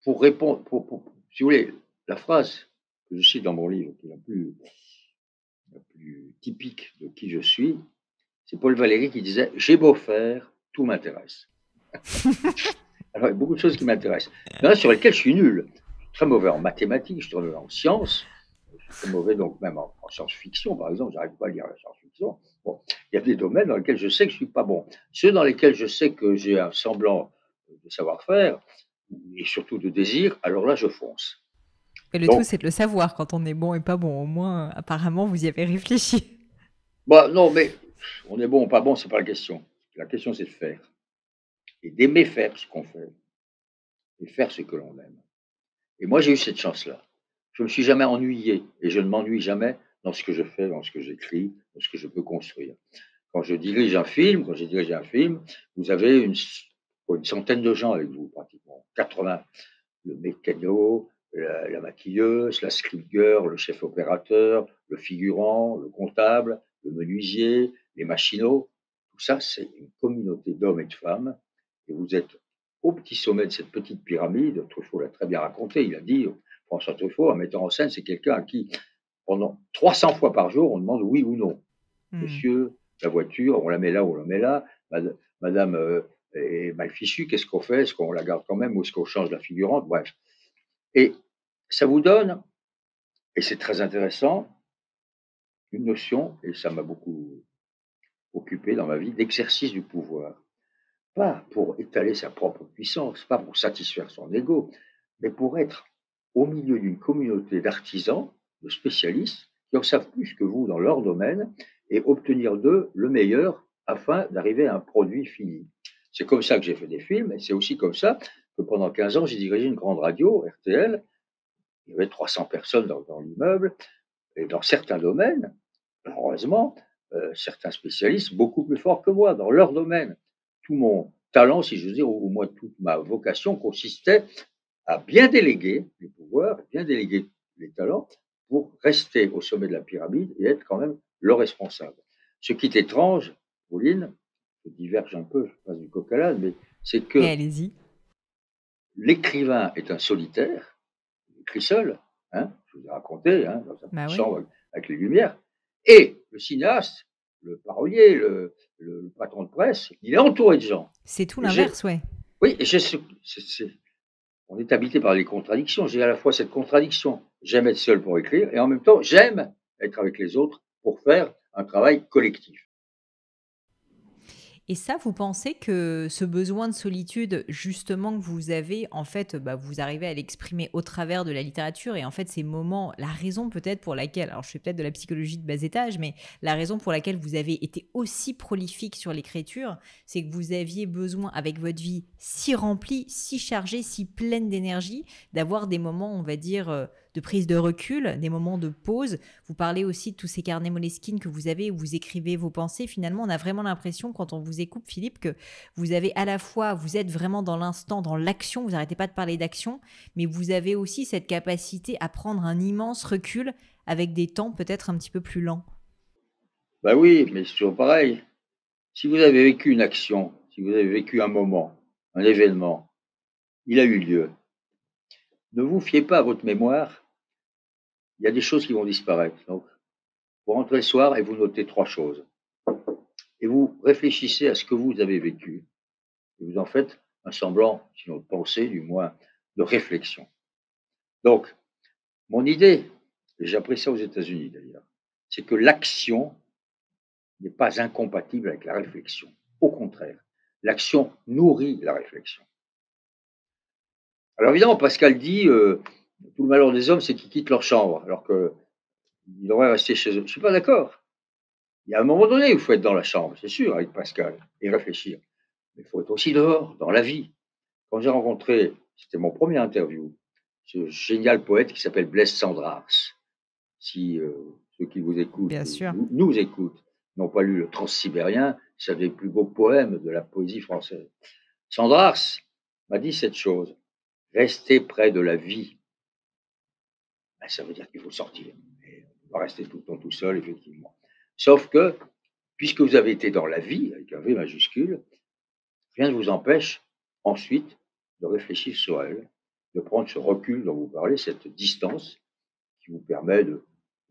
pour répondre, si vous voulez, la phrase que je cite dans mon livre, qui est la plus typique de qui je suis, c'est Paul Valéry qui disait: j'ai beau faire, tout m'intéresse. Alors, il y a beaucoup de choses qui m'intéressent. Il y en a sur lesquelles je suis nul. Je suis très mauvais en mathématiques, je suis très mauvais en sciences, je suis très mauvais donc même en science-fiction, par exemple, j'arrive pas à lire la science-fiction. Bon, il y a des domaines dans lesquels je sais que je suis pas bon. Ceux dans lesquels je sais que j'ai un semblant de savoir-faire, et surtout de désir, alors là, je fonce. Et le tout, c'est de le savoir quand on est bon et pas bon. Au moins, apparemment, vous y avez réfléchi. Bah, non, mais on est bon ou pas bon, c'est pas la question. La question, c'est de faire. Et d'aimer faire ce qu'on fait. Et faire ce que l'on aime. Et moi, j'ai eu cette chance-là. Je ne me suis jamais ennuyé et je ne m'ennuie jamais dans ce que je fais, dans ce que j'écris, dans ce que je peux construire. Quand je dirige un film, quand j'ai dirigé un film, vous avez une centaine de gens avec vous, pratiquement. 80. Le mécano, la maquilleuse, la script girl, le chef opérateur, le figurant, le comptable, le menuisier, les machineaux. Tout ça, c'est une communauté d'hommes et de femmes. Et vous êtes au petit sommet de cette petite pyramide. Truffaut l'a très bien raconté. Il a dit, François Truffaut, un metteur en scène, c'est quelqu'un à qui, pendant 300 fois par jour, on demande oui ou non. Monsieur, la voiture, on la met là ou on la met là. Madame est mal fichue, qu'est-ce qu'on fait? Est-ce qu'on la garde quand même ou est-ce qu'on change la figurante? Bref. Et ça vous donne, et c'est très intéressant, une notion, et ça m'a beaucoup occupé dans ma vie, d'exercice du pouvoir. Pas pour étaler sa propre puissance, pas pour satisfaire son ego, mais pour être au milieu d'une communauté d'artisans, de spécialistes, qui en savent plus que vous dans leur domaine, et obtenir d'eux le meilleur afin d'arriver à un produit fini. C'est comme ça que j'ai fait des films, et c'est aussi comme ça que pendant 15 ans, j'ai dirigé une grande radio, RTL. Il y avait 300 personnes dans l'immeuble, et dans certains domaines, heureusement, certains spécialistes beaucoup plus forts que moi dans leur domaine. Tout mon talent, si je veux dire, ou moins toute ma vocation consistait à bien déléguer les pouvoirs, bien déléguer les talents pour rester au sommet de la pyramide et être quand même le responsable. Ce qui est étrange, Pauline, je diverge un peu, je passe du coq à l'âne, mais c'est que allez-y. L'écrivain est un solitaire, il écrit seul, hein, je vous ai raconté, hein, dans sa petite chambre avec les lumières, et le cinéaste, le parolier, le patron de presse, il est entouré de gens. C'est tout l'inverse, ouais. Oui, et on est habité par les contradictions. J'ai à la fois cette contradiction, j'aime être seul pour écrire, et en même temps, j'aime être avec les autres pour faire un travail collectif. Et ça, vous pensez que ce besoin de solitude, justement, que vous avez, en fait, vous arrivez à l'exprimer au travers de la littérature et en fait, ces moments, la raison peut-être pour laquelle, alors je fais peut-être de la psychologie de bas étage, mais la raison pour laquelle vous avez été aussi prolifique sur l'écriture, c'est que vous aviez besoin, avec votre vie si remplie, si chargée, si pleine d'énergie, d'avoir des moments, on va dire, de prise de recul, des moments de pause. Vous parlez aussi de tous ces carnets Moleskine que vous avez où vous écrivez vos pensées. Finalement, on a vraiment l'impression, quand on vous écoute, Philippe, que vous avez à la fois, vous êtes vraiment dans l'instant, dans l'action, vous n'arrêtez pas de parler d'action, mais vous avez aussi cette capacité à prendre un immense recul avec des temps peut-être un petit peu plus lents. Ben oui, mais c'est toujours pareil. Si vous avez vécu une action, si vous avez vécu un moment, un événement, il a eu lieu. Ne vous fiez pas à votre mémoire. Il y a des choses qui vont disparaître. Donc, vous rentrez le soir et vous notez 3 choses. Et vous réfléchissez à ce que vous avez vécu. Et vous en faites un semblant, sinon de pensée, du moins de réflexion. Donc, mon idée, et j'ai appris ça aux États-Unis d'ailleurs, c'est que l'action n'est pas incompatible avec la réflexion. Au contraire, l'action nourrit la réflexion. Alors évidemment, Pascal dit tout le malheur des hommes, c'est qu'ils quittent leur chambre, alors qu'ils devraient rester chez eux. Je ne suis pas d'accord. Il y a un moment donné où il faut être dans la chambre, c'est sûr, avec Pascal, et réfléchir. mais il faut être aussi dehors, dans la vie. Quand j'ai rencontré, c'était mon premier interview, ce génial poète qui s'appelle Blaise Cendrars. Si ceux qui vous écoutent, Bien sûr. nous écoutent, n'ont pas lu le Transsibérien, c'est un des plus beaux poèmes de la poésie française. Cendrars m'a dit cette chose: rester près de la vie, ben, ça veut dire qu'il faut sortir. Et on ne peut pas rester tout le temps tout seul, effectivement. Sauf que, puisque vous avez été dans la vie, avec un V majuscule, rien ne vous empêche ensuite de réfléchir sur elle, de prendre ce recul dont vous parlez, cette distance qui vous permet de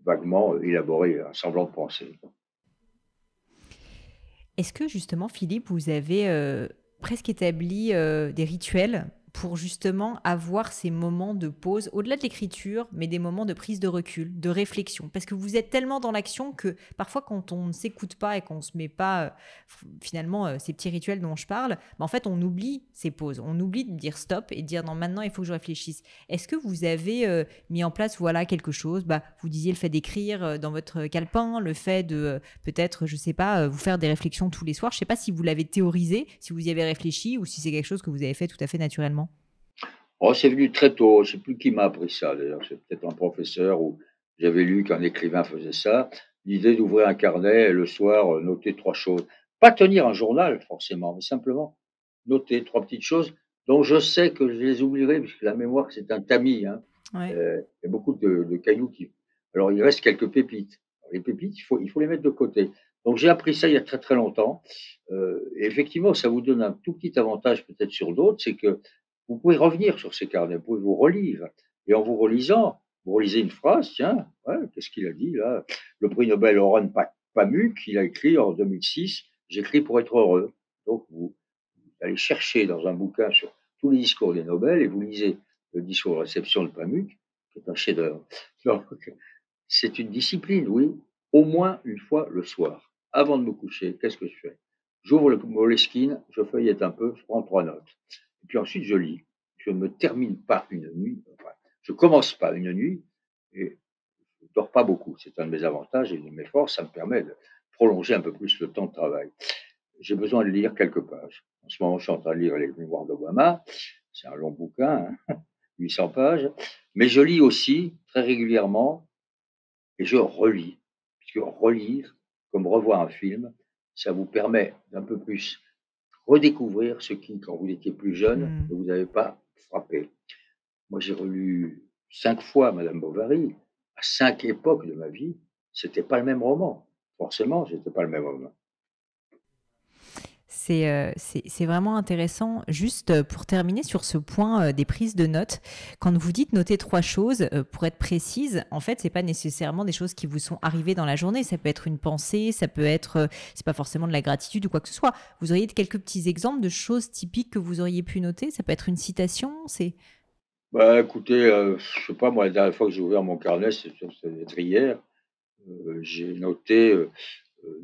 vaguement élaborer un semblant de pensée. Est-ce que justement, Philippe, vous avez presque établi des rituels pour justement avoir ces moments de pause, au-delà de l'écriture, mais des moments de prise de recul, de réflexion? Parce que vous êtes tellement dans l'action que parfois, quand on ne s'écoute pas et qu'on ne se met pas finalement ces petits rituels dont je parle, bah, en fait, on oublie ces pauses. On oublie de dire stop et de dire non, maintenant, il faut que je réfléchisse. Est-ce que vous avez mis en place voilà, quelque chose? Bah, vous disiez le fait d'écrire dans votre calepin, le fait de peut-être, je sais pas, vous faire des réflexions tous les soirs. Je sais pas si vous l'avez théorisé, si vous y avez réfléchi ou si c'est quelque chose que vous avez fait tout à fait naturellement. Oh, c'est venu très tôt, je ne sais plus qui m'a appris ça d'ailleurs, c'est peut-être un professeur ou j'avais lu qu'un écrivain faisait ça. L'idée d'ouvrir un carnet et le soir, noter 3 choses. Pas tenir un journal forcément, mais simplement noter 3 petites choses dont je sais que je les oublierai puisque la mémoire c'est un tamis, hein. Ouais. Il y a beaucoup de cailloux qui alors il reste quelques pépites. Alors les pépites, il faut les mettre de côté. Donc j'ai appris ça il y a très, très longtemps, et effectivement ça vous donne un tout petit avantage peut-être sur d'autres, c'est que vous pouvez revenir sur ces carnets, vous pouvez vous relire. Et en vous relisant, vous relisez une phrase, tiens, ouais, qu'est-ce qu'il a dit là? Le prix Nobel Orhan Pamuk, il a écrit en 2006, j'écris pour être heureux. Donc vous allez chercher dans un bouquin sur tous les discours des Nobel et vous lisez le discours de réception de Pamuk, qui est un chef-d'œuvre. Donc c'est une discipline, oui, au moins une fois le soir. Avant de me coucher, qu'est-ce que je fais? J'ouvre le Moleskine, je feuillette un peu, je prends 3 notes. Et puis ensuite, je lis. Je ne me termine pas une nuit, enfin, je commence pas une nuit et je ne dors pas beaucoup. C'est un de mes avantages et une de mes forces. Ça me permet de prolonger un peu plus le temps de travail. J'ai besoin de lire quelques pages. En ce moment, je suis en train de lire les Mémoires d'Obama. C'est un long bouquin, hein, 800 pages. Mais je lis aussi très régulièrement et je relis. Puisque relire, comme revoir un film, ça vous permet d'un peu plus redécouvrir ce qui, quand vous étiez plus jeune, Hmm. ne vous avait pas frappé. Moi, j'ai relu 5 fois Madame Bovary, à 5 époques de ma vie. C'était pas le même roman. Forcément, c'était pas le même homme. C'est vraiment intéressant. Juste pour terminer sur ce point des prises de notes, quand vous dites noter 3 choses, pour être précise, en fait, c'est pas nécessairement des choses qui vous sont arrivées dans la journée. Ça peut être une pensée, ça peut être, c'est pas forcément de la gratitude ou quoi que ce soit. Vous auriez quelques petits exemples de choses typiques que vous auriez pu noter? Ça peut être une citation, c'est... Bah, écoutez, je sais pas, moi, la dernière fois que j'ai ouvert mon carnet, ça devait être hier, j'ai noté,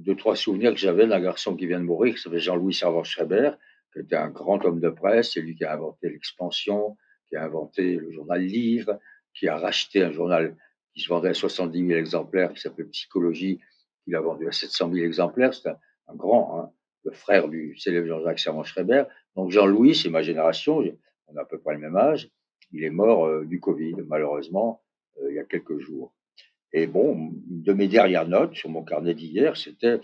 2-3 souvenirs que j'avais d'un garçon qui vient de mourir, qui s'appelait Jean-Louis Servan-Schreiber, qui était un grand homme de presse. C'est lui qui a inventé l'Expansion, qui a inventé le journal Livre, qui a racheté un journal qui se vendait à 70 000 exemplaires, qui s'appelait Psychologie, qu'il a vendu à 700 000 exemplaires. C'est un grand, hein, le frère du célèbre Jean-Jacques Servan-Schreiber. Donc Jean-Louis, c'est ma génération, on a à peu près le même âge. Il est mort du Covid, malheureusement, il y a quelques jours. Et bon, une de mes dernières notes sur mon carnet d'hier, c'était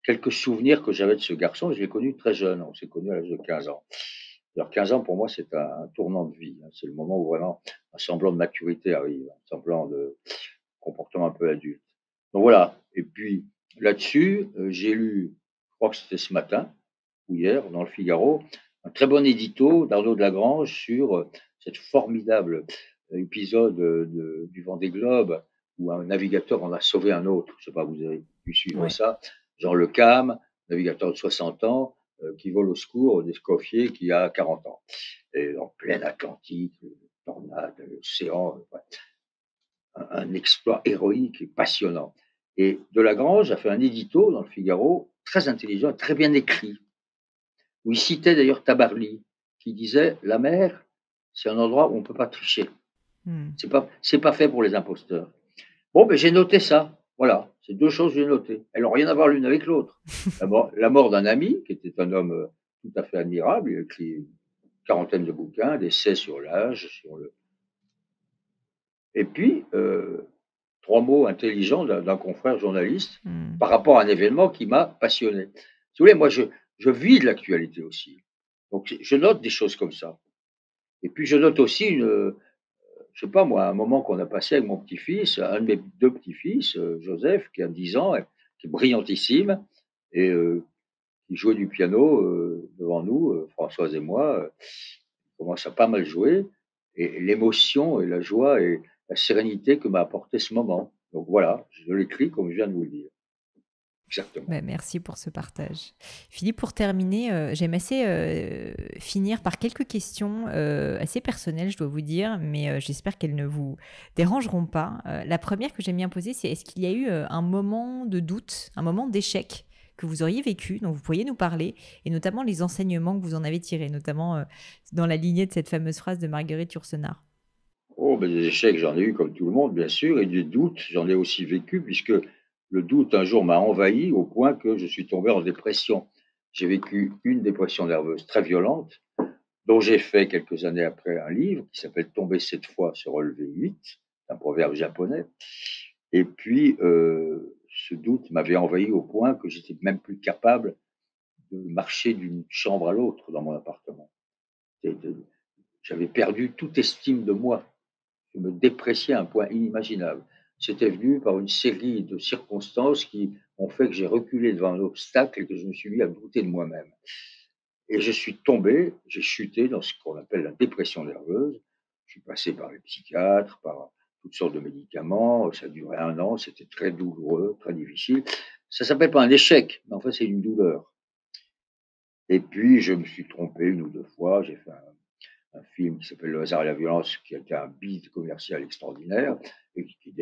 quelques souvenirs que j'avais de ce garçon. Je l'ai connu très jeune, on s'est connu à l'âge de 15 ans. Alors 15 ans, pour moi, c'est un tournant de vie, hein. C'est le moment où vraiment un semblant de maturité arrive, un semblant de comportement un peu adulte. Donc voilà. Et puis là-dessus, j'ai lu, je crois que c'était ce matin ou hier, dans le Figaro, un très bon édito d'Arnaud de Lagrange sur cette formidable épisode du Vendée Globe où un navigateur en a sauvé un autre. Je ne sais pas, vous avez pu suivre Ouais. ça. Jean Le Cam, navigateur de 60 ans, qui vole au secours d'Escoffier qui a 40 ans. Et en plein Atlantique, tornade, l'océan, ouais, un exploit héroïque et passionnant. Et de Lagrange a fait un édito dans le Figaro, très intelligent, très bien écrit, où il citait d'ailleurs Tabarly, qui disait la mer, c'est un endroit où on ne peut pas tricher. Hmm. C'est pas fait pour les imposteurs. Bon, ben, j'ai noté ça. Voilà, c'est 2 choses que j'ai notées. Elles n'ont rien à voir l'une avec l'autre. La mort d'un ami, qui était un homme tout à fait admirable. Il a écrit une quarantaine de bouquins, d'essais sur l'âge, sur le. Et puis, 3 mots intelligents d'un confrère journaliste Mmh. par rapport à un événement qui m'a passionné. Si vous voulez, moi, je vis de l'actualité aussi. Donc, je note des choses comme ça. Et puis, je note aussi je sais pas moi, un moment qu'on a passé avec mon petit-fils, un de mes 2 petits-fils, Joseph, qui a 10 ans, et qui est brillantissime et qui jouait du piano, devant nous, Françoise et moi, il commence à pas mal jouer et l'émotion et la joie et la sérénité que m'a apporté ce moment. Donc voilà, je l'écris comme je viens de vous le dire. Exactement. Bah, merci pour ce partage. Philippe, pour terminer, j'aime assez, finir par quelques questions, assez personnelles, je dois vous dire, mais j'espère qu'elles ne vous dérangeront pas. La première que j'aime bien poser, c'est est-ce qu'il y a eu, un moment de doute, un moment d'échec que vous auriez vécu, dont vous pourriez nous parler et notamment les enseignements que vous en avez tirés, notamment, dans la lignée de cette fameuse phrase de Marguerite Yourcenar? Oh, ben des échecs, j'en ai eu comme tout le monde, bien sûr, et des doutes, j'en ai aussi vécu, puisque le doute, un jour, m'a envahi au point que je suis tombé en dépression. J'ai vécu une dépression nerveuse très violente, dont j'ai fait quelques années après un livre qui s'appelle Tomber 7 fois, se relever 8, un proverbe japonais. Et puis, ce doute m'avait envahi au point que j'étais même plus capable de marcher d'une chambre à l'autre dans mon appartement. J'avais perdu toute estime de moi. Je me dépréciais à un point inimaginable. C'était venu par une série de circonstances qui ont fait que j'ai reculé devant un obstacle et que je me suis mis à douter de moi-même. Et je suis tombé, j'ai chuté dans ce qu'on appelle la dépression nerveuse. Je suis passé par les psychiatres, par toutes sortes de médicaments. Ça a duré 1 an, c'était très douloureux, très difficile. Ça s'appelle pas un échec, mais en fait, c'est une douleur. Et puis, je me suis trompé 1 ou 2 fois. J'ai fait un film qui s'appelle Le hasard et la violence, qui a été un bide commercial extraordinaire et qui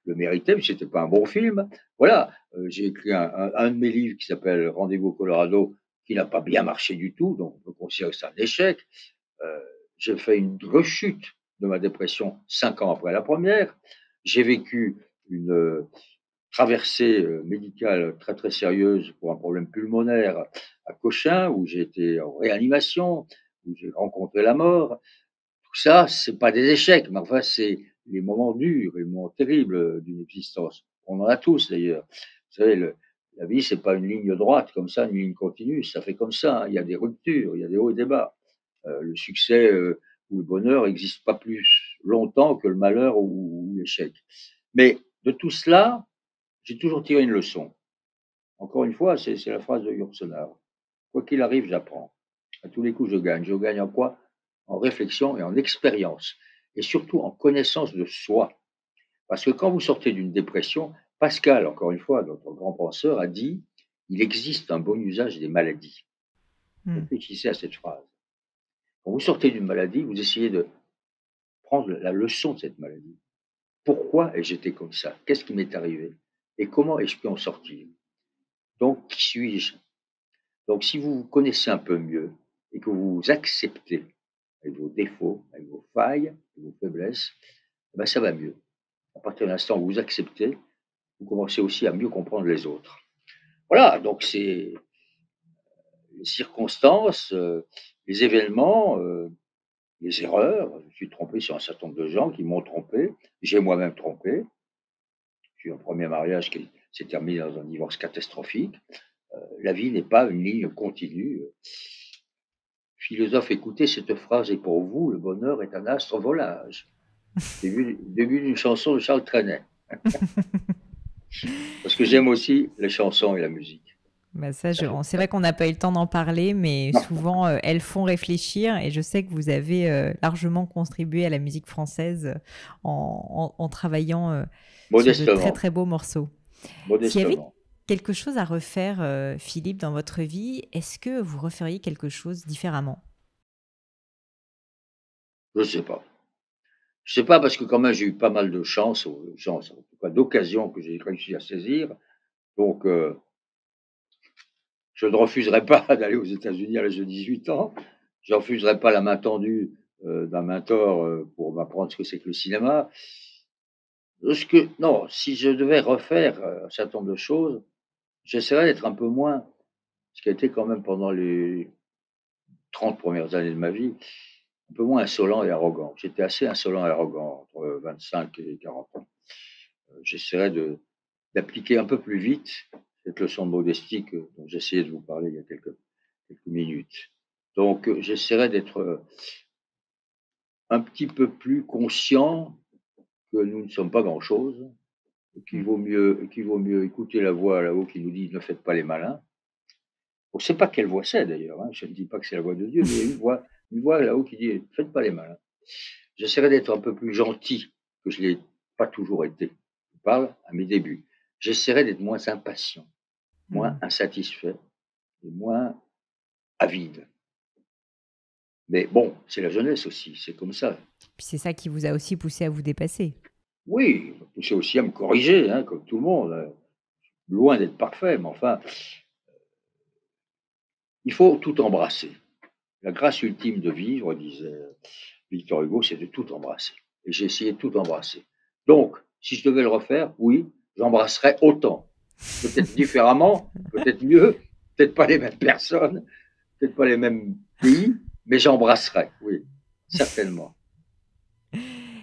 le méritait, mais c'était pas un bon film. Voilà, j'ai écrit un de mes livres qui s'appelle Rendez-vous au Colorado, qui n'a pas bien marché du tout, donc on peut considérer que c'est un échec. Euh, j'ai fait une rechute de ma dépression 5 ans après la première. J'ai vécu une traversée médicale très très sérieuse pour un problème pulmonaire à Cochin, où j'ai été en réanimation, où j'ai rencontré la mort. Tout ça, c'est pas des échecs, mais enfin, c'est les moments durs, les moments terribles d'une existence. On en a tous d'ailleurs. Vous savez, la vie, c'est pas une ligne droite comme ça, une ligne continue. Ça fait comme ça, hein. Il y a des ruptures, il y a des hauts et des bas. Le succès ou le bonheur n'existe pas plus longtemps que le malheur ou l'échec. Mais de tout cela, j'ai toujours tiré une leçon. Encore une fois, c'est la phrase de Yourcenar. Quoi qu'il arrive, j'apprends. À tous les coups, je gagne. Je gagne en quoi? En réflexion et en expérience. Et surtout en connaissance de soi. Parce que quand vous sortez d'une dépression, Pascal, encore une fois, notre grand penseur, a dit il existe un bon usage des maladies. Mmh. Réfléchissez à cette phrase. Quand vous sortez d'une maladie, vous essayez de prendre la leçon de cette maladie. Pourquoi ai-je été comme ça? Qu'est-ce qui m'est arrivé? Et comment ai-je pu en sortir? Donc, qui suis-je? Donc, si vous vous connaissez un peu mieux et que vous vous acceptez avec vos défauts, avec vos failles, vos faiblesses, eh ben, ça va mieux. À partir de l'instant où vous vous acceptez, vous commencez aussi à mieux comprendre les autres. Voilà, donc c'est les circonstances, les événements, les erreurs. Je me suis trompé sur un certain nombre de gens qui m'ont trompé. J'ai moi-même trompé. J'ai eu un premier mariage qui s'est terminé dans un divorce catastrophique. La vie n'est pas une ligne continue. Philosophe, écoutez cette phrase est pour vous, le bonheur est un astre volage. Début d'une chanson de Charles Trenet. Parce que j'aime aussi les chansons et la musique. Bah, ça, Ça fait c'est vrai qu'on n'a pas eu le temps d'en parler, mais non, souvent, elles font réfléchir et je sais que vous avez, largement contribué à la musique française, en travaillant, sur de très, modestement, très beaux morceaux. S'il y avait modestement. quelque chose à refaire, Philippe, dans votre vie, est-ce que vous referiez quelque chose différemment? Je sais pas. Je sais pas parce que quand même j'ai eu pas mal de chance en tout cas d'occasions que j'ai réussi à saisir. Donc, je ne refuserai pas d'aller aux États-Unis à l'âge de 18 ans. Je ne refuserai pas la main tendue d'un mentor pour m'apprendre ce que c'est que le cinéma. Non, si je devais refaire un certain nombre de choses, j'essaierais d'être un peu moins, ce qui a été quand même pendant les 30 premières années de ma vie, un peu moins insolent et arrogant. J'étais assez insolent et arrogant entre 25 et 40 ans. J'essaierai d'appliquer un peu plus vite cette leçon de modestie dont j'essayais de vous parler il y a quelques minutes. Donc, j'essaierai d'être un petit peu plus conscient que nous ne sommes pas grand-chose, qu'il vaut mieux écouter la voix là-haut qui nous dit ne faites pas les malins. On ne sait pas quelle voix c'est d'ailleurs, hein. Je ne dis pas que c'est la voix de Dieu, mais il y a une voix là-haut qui dit ne faites pas les malins. J'essaierai d'être un peu plus gentil que je ne l'ai pas toujours été. Je parle à mes débuts. J'essaierai d'être moins impatient, moins insatisfait et moins avide. Mais bon, c'est la jeunesse aussi, c'est comme ça. Puis c'est ça qui vous a aussi poussé à vous dépasser. Oui, poussé aussi à me corriger, hein, comme tout le monde. Loin d'être parfait, mais enfin, il faut tout embrasser. La grâce ultime de vivre, disait Victor Hugo, c'est de tout embrasser. Et j'ai essayé de tout embrasser. Donc, si je devais le refaire, oui, j'embrasserais autant. Peut-être différemment, peut-être mieux, peut-être pas les mêmes personnes, peut-être pas les mêmes pays, mais j'embrasserais, oui, certainement.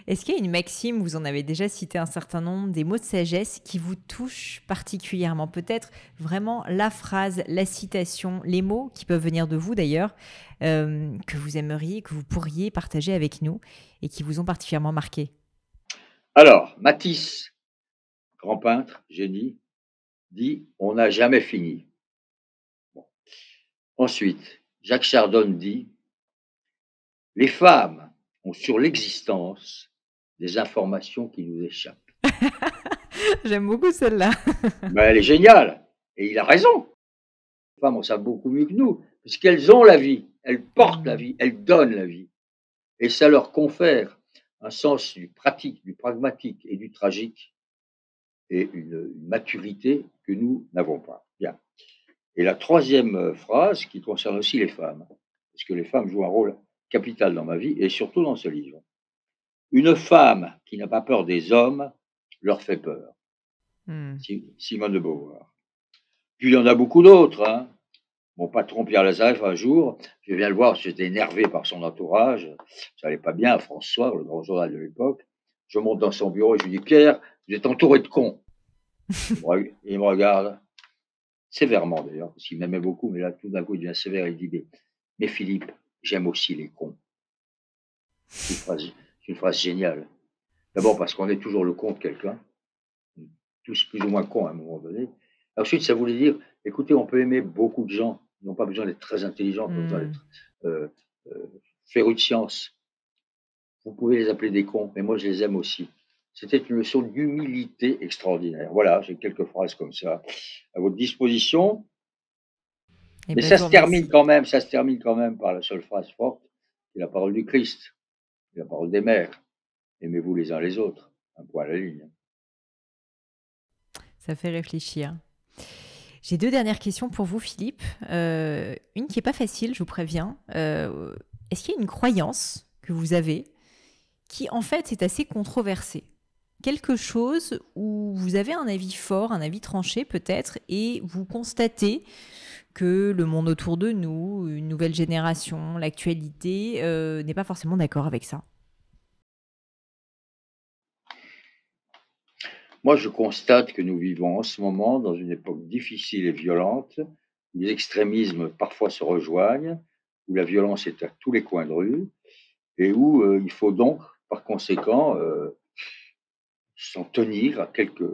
Est-ce qu'il y a une maxime, vous en avez déjà cité un certain nombre, des mots de sagesse qui vous touchent particulièrement? Peut-être vraiment la phrase, la citation, les mots qui peuvent venir de vous d'ailleurs, que vous aimeriez, que vous pourriez partager avec nous et qui vous ont particulièrement marqué? Alors, Matisse, grand peintre, génie, dit « On n'a jamais fini ». Bon. Ensuite, Jacques Chardon dit « Les femmes ont sur l'existence des informations qui nous échappent ». J'aime beaucoup celle-là. Ben, elle est géniale. Et il a raison. Les femmes en savent beaucoup mieux que nous, puisqu'elles ont la vie, elles portent la vie, elles donnent la vie. Et ça leur confère un sens du pratique, du pragmatique et du tragique, et une maturité que nous n'avons pas. Bien. Et la troisième phrase qui concerne aussi les femmes, parce que les femmes jouent un rôle capital dans ma vie et surtout dans ce livre. Une femme qui n'a pas peur des hommes leur fait peur. Simone de Beauvoir. Puis il y en a beaucoup d'autres. Hein. Mon patron Pierre Lazareff, un jour, je viens le voir, j'étais énervé par son entourage, ça n'allait pas bien à François, le grand journal de l'époque. Je monte dans son bureau et je lui dis « Pierre, vous êtes entouré de cons ». Il me regarde, sévèrement d'ailleurs, parce qu'il m'aimait beaucoup, mais là, tout d'un coup, il devient sévère et il dit « Mais Philippe, j'aime aussi les cons ». C'est une phrase géniale. D'abord parce qu'on est toujours le con de quelqu'un, tous plus ou moins cons à un moment donné. Ensuite, ça voulait dire, écoutez, on peut aimer beaucoup de gens, ils n'ont pas besoin d'être très intelligents, ils n'ont pas besoin d'être férus de science. Vous pouvez les appeler des cons, mais moi je les aime aussi. C'était une leçon d'humilité extraordinaire. Voilà, j'ai quelques phrases comme ça à votre disposition. Mais ça se termine quand même par la seule phrase forte, qui est la parole du Christ, la parole des mères. Aimez-vous les uns les autres, un point à la ligne. Ça fait réfléchir. J'ai 2 dernières questions pour vous, Philippe. Une qui n'est pas facile, je vous préviens. Est-ce qu'il y a une croyance que vous avez qui, en fait, est assez controversée? Quelque chose où vous avez un avis fort, un avis tranché peut-être, et vous constatez que le monde autour de nous, une nouvelle génération, l'actualité, n'est pas forcément d'accord avec ça. Moi, je constate que nous vivons en ce moment dans une époque difficile et violente, où les extrémismes parfois se rejoignent, où la violence est à tous les coins de rue, et où il faut donc, par conséquent, s'en tenir à quelques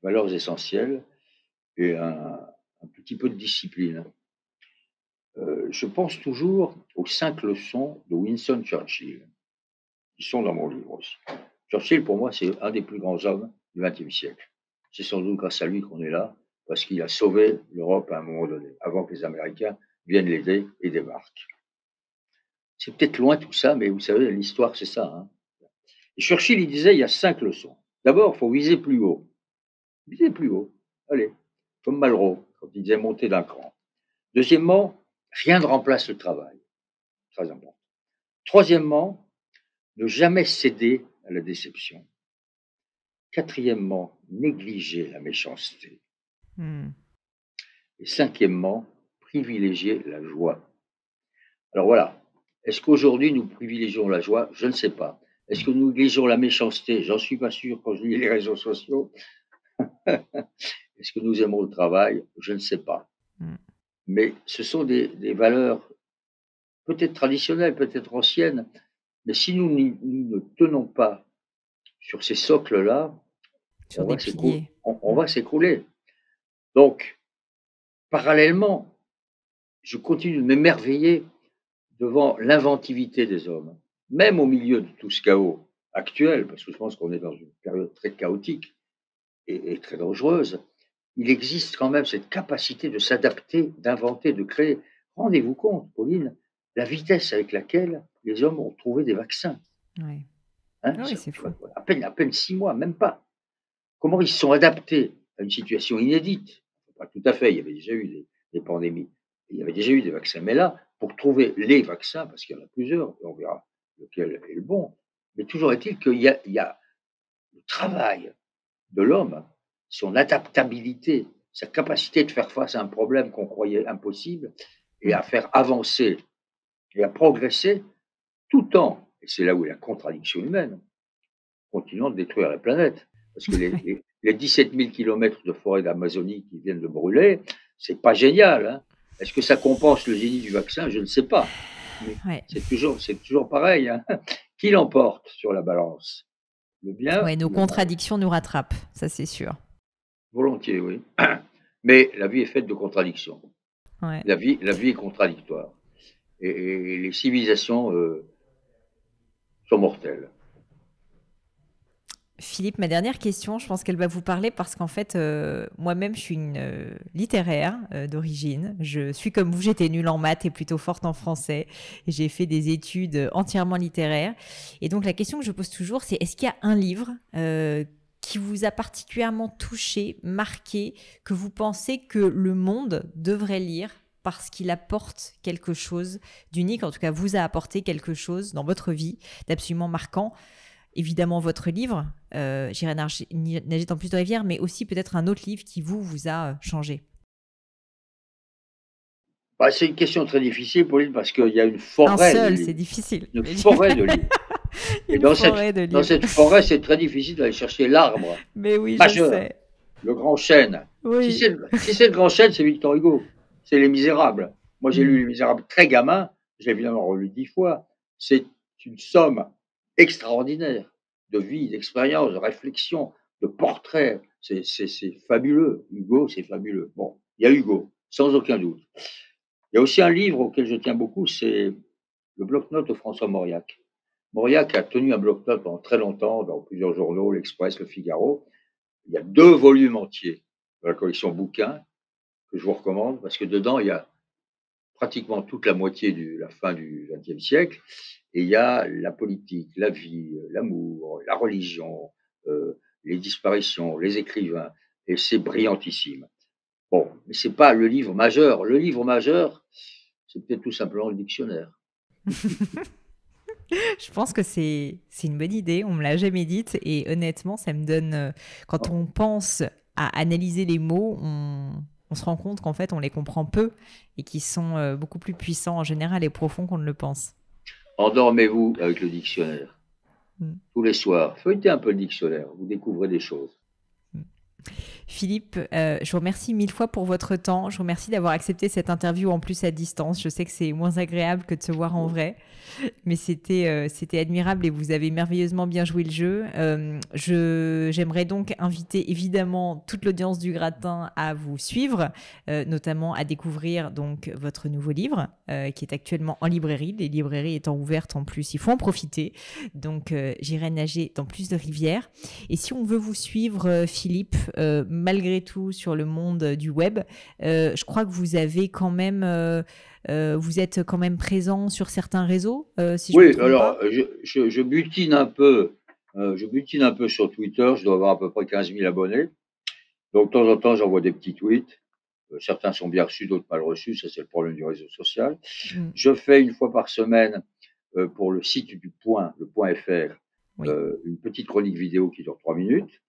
valeurs essentielles et un petit peu de discipline. Je pense toujours aux 5 leçons de Winston Churchill, qui sont dans mon livre aussi. Churchill, pour moi, c'est un des plus grands hommes du XXe siècle. C'est sans doute grâce à lui qu'on est là, parce qu'il a sauvé l'Europe à un moment donné, avant que les Américains viennent l'aider et débarquent. C'est peut-être loin tout ça, mais vous savez, l'histoire, c'est ça. Hein. Et Churchill, il disait, il y a 5 leçons. D'abord, il faut viser plus haut. Viser plus haut. Allez, comme Malraux, quand il disait monter d'un cran. Deuxièmement, rien ne remplace le travail. Très important. Troisièmement, ne jamais céder à la déception. Quatrièmement, négliger la méchanceté. Et cinquièmement, privilégier la joie. Alors voilà. Est-ce qu'aujourd'hui nous privilégions la joie? Je ne sais pas. Est-ce que nous privilégions la méchanceté? J'en suis pas sûr quand je lis les réseaux sociaux. Est-ce que nous aimons le travail? Je ne sais pas. Mmh. Mais ce sont des valeurs peut-être traditionnelles, peut-être anciennes, mais si nous ne tenons pas sur ces socles-là, Sur des piliers. on Mmh. va s'écrouler. Donc, parallèlement, je continue de m'émerveiller devant l'inventivité des hommes, même au milieu de tout ce chaos actuel, parce que je pense qu'on est dans une période très chaotique et très dangereuse. Il existe quand même cette capacité de s'adapter, d'inventer, de créer. Rendez-vous compte, Pauline, la vitesse avec laquelle les hommes ont trouvé des vaccins. Ouais. Hein, Ah oui, c'est tu vois, fou. à peine 6 mois, même pas. Comment ils se sont adaptés à une situation inédite? Pas tout à fait, il y avait déjà eu des pandémies, il y avait déjà eu des vaccins. Mais là, pour trouver les vaccins, parce qu'il y en a plusieurs, et on verra lequel est le bon, mais toujours est-il qu'il y a le travail de l'homme, son adaptabilité, sa capacité de faire face à un problème qu'on croyait impossible et Mmh. à faire avancer et à progresser tout en, et c'est là où est la contradiction humaine, continuant de détruire la planète. Parce que Ouais. les 17 000 kilomètres de forêt d'Amazonie qui viennent de brûler, c'est pas génial. Hein. Est-ce que ça compense le génie du vaccin? Je ne sais pas. Mais Ouais. c'est toujours pareil. Hein. Qui l'emporte sur la balance? Le bien Ouais, nos ou le mal? contradictions nous rattrapent, ça c'est sûr. Volontiers, oui. Mais la vie est faite de contradictions. Ouais. La vie est contradictoire. Et les civilisations sont mortelles. Philippe, ma dernière question, je pense qu'elle va vous parler parce qu'en fait, moi-même, je suis une littéraire d'origine. Je suis comme vous, j'étais nulle en maths et plutôt forte en français. Et j'ai fait des études entièrement littéraires. Et donc, la question que je pose toujours, c'est est-ce qu'il y a un livre qui vous a particulièrement touché, marqué, que vous pensez que le monde devrait lire parce qu'il apporte quelque chose d'unique, en tout cas vous a apporté quelque chose dans votre vie d'absolument marquant. Évidemment votre livre, J'irai nager dans plus de rivières, mais aussi peut-être un autre livre qui vous a changé. Bah, c'est une question très difficile, Pauline, parce qu'il y a Un seul, c'est livres, difficile. une Mais forêt de livres. Et une forêt de dans livres. cette forêt, c'est très difficile d'aller chercher l'arbre Mais oui, je majeur, sais. le grand chêne. Oui. Si c'est le grand chêne, c'est Victor Hugo. C'est Les Misérables. Moi, j'ai lu Mmh. Les Misérables très gamin. J'ai évidemment relu 10 fois. C'est une somme extraordinaire de vie, d'expérience, de réflexion, de portraits. C'est fabuleux. Hugo, c'est fabuleux. Bon, il y a Hugo, sans aucun doute. Il y a aussi un livre auquel je tiens beaucoup, c'est le bloc-notes de François Mauriac. Mauriac a tenu un bloc-notes pendant très longtemps dans plusieurs journaux, l'Express, le Figaro. Il y a 2 volumes entiers de la collection bouquins que je vous recommande parce que dedans, il y a pratiquement toute la moitié de la fin du XXe siècle et il y a la politique, la vie, l'amour, la religion, les disparitions, les écrivains et c'est brillantissime. Bon, mais c'est pas le livre majeur. Le livre majeur, c'est peut-être tout simplement le dictionnaire. Je pense que c'est une bonne idée, on me l'a jamais dite et honnêtement, ça me donne, quand Oh, on pense à analyser les mots, on se rend compte qu'en fait, on les comprend peu et qu'ils sont, beaucoup plus puissants en général et profonds qu'on ne le pense. endormez-vous avec le dictionnaire. Mmh. Tous les soirs, feuilletez un peu le dictionnaire, vous découvrez des choses. Mmh. Philippe, je vous remercie 1000 fois pour votre temps. Je vous remercie d'avoir accepté cette interview en plus à distance. Je sais que c'est moins agréable que de se voir en vrai, mais c'était admirable et vous avez merveilleusement bien joué le jeu. J'aimerais donc inviter évidemment toute l'audience du Gratin à vous suivre, notamment à découvrir donc votre nouveau livre qui est actuellement en librairie. Les librairies étant ouvertes en plus, il faut en profiter. Donc J'irai nager dans plus de rivières. Et si on veut vous suivre, Philippe, malgré tout sur le monde du web, je crois que vous avez quand même, vous êtes quand même présent sur certains réseaux, si je me Oui, trompe alors pas. je butine un peu sur Twitter, je dois avoir à peu près 15 000 abonnés. Donc de temps en temps, j'envoie des petits tweets. Certains sont bien reçus, d'autres mal reçus, ça c'est le problème du réseau social. Mm. Je fais une fois par semaine pour le site du Point, le Point FR, Oui, une petite chronique vidéo qui dure 3 minutes.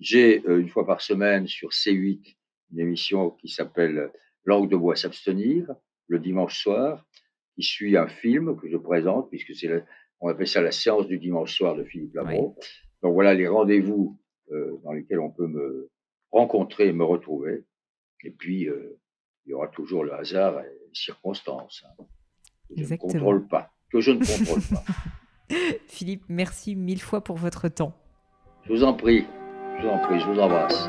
J'ai une fois par semaine sur C8 une émission qui s'appelle Langue de bois s'abstenir, le dimanche soir. qui suit un film que je présente, puisque on appelle ça la séance du dimanche soir de Philippe Oui. Labro. Donc voilà les rendez-vous dans lesquels on peut me rencontrer et me retrouver. Et puis, il y aura toujours le hasard et les circonstances, hein, que je ne Exactement. contrôle pas, que je ne contrôle pas. Philippe, merci 1000 fois pour votre temps. Je vous en prie, je vous en prie, je vous embrasse.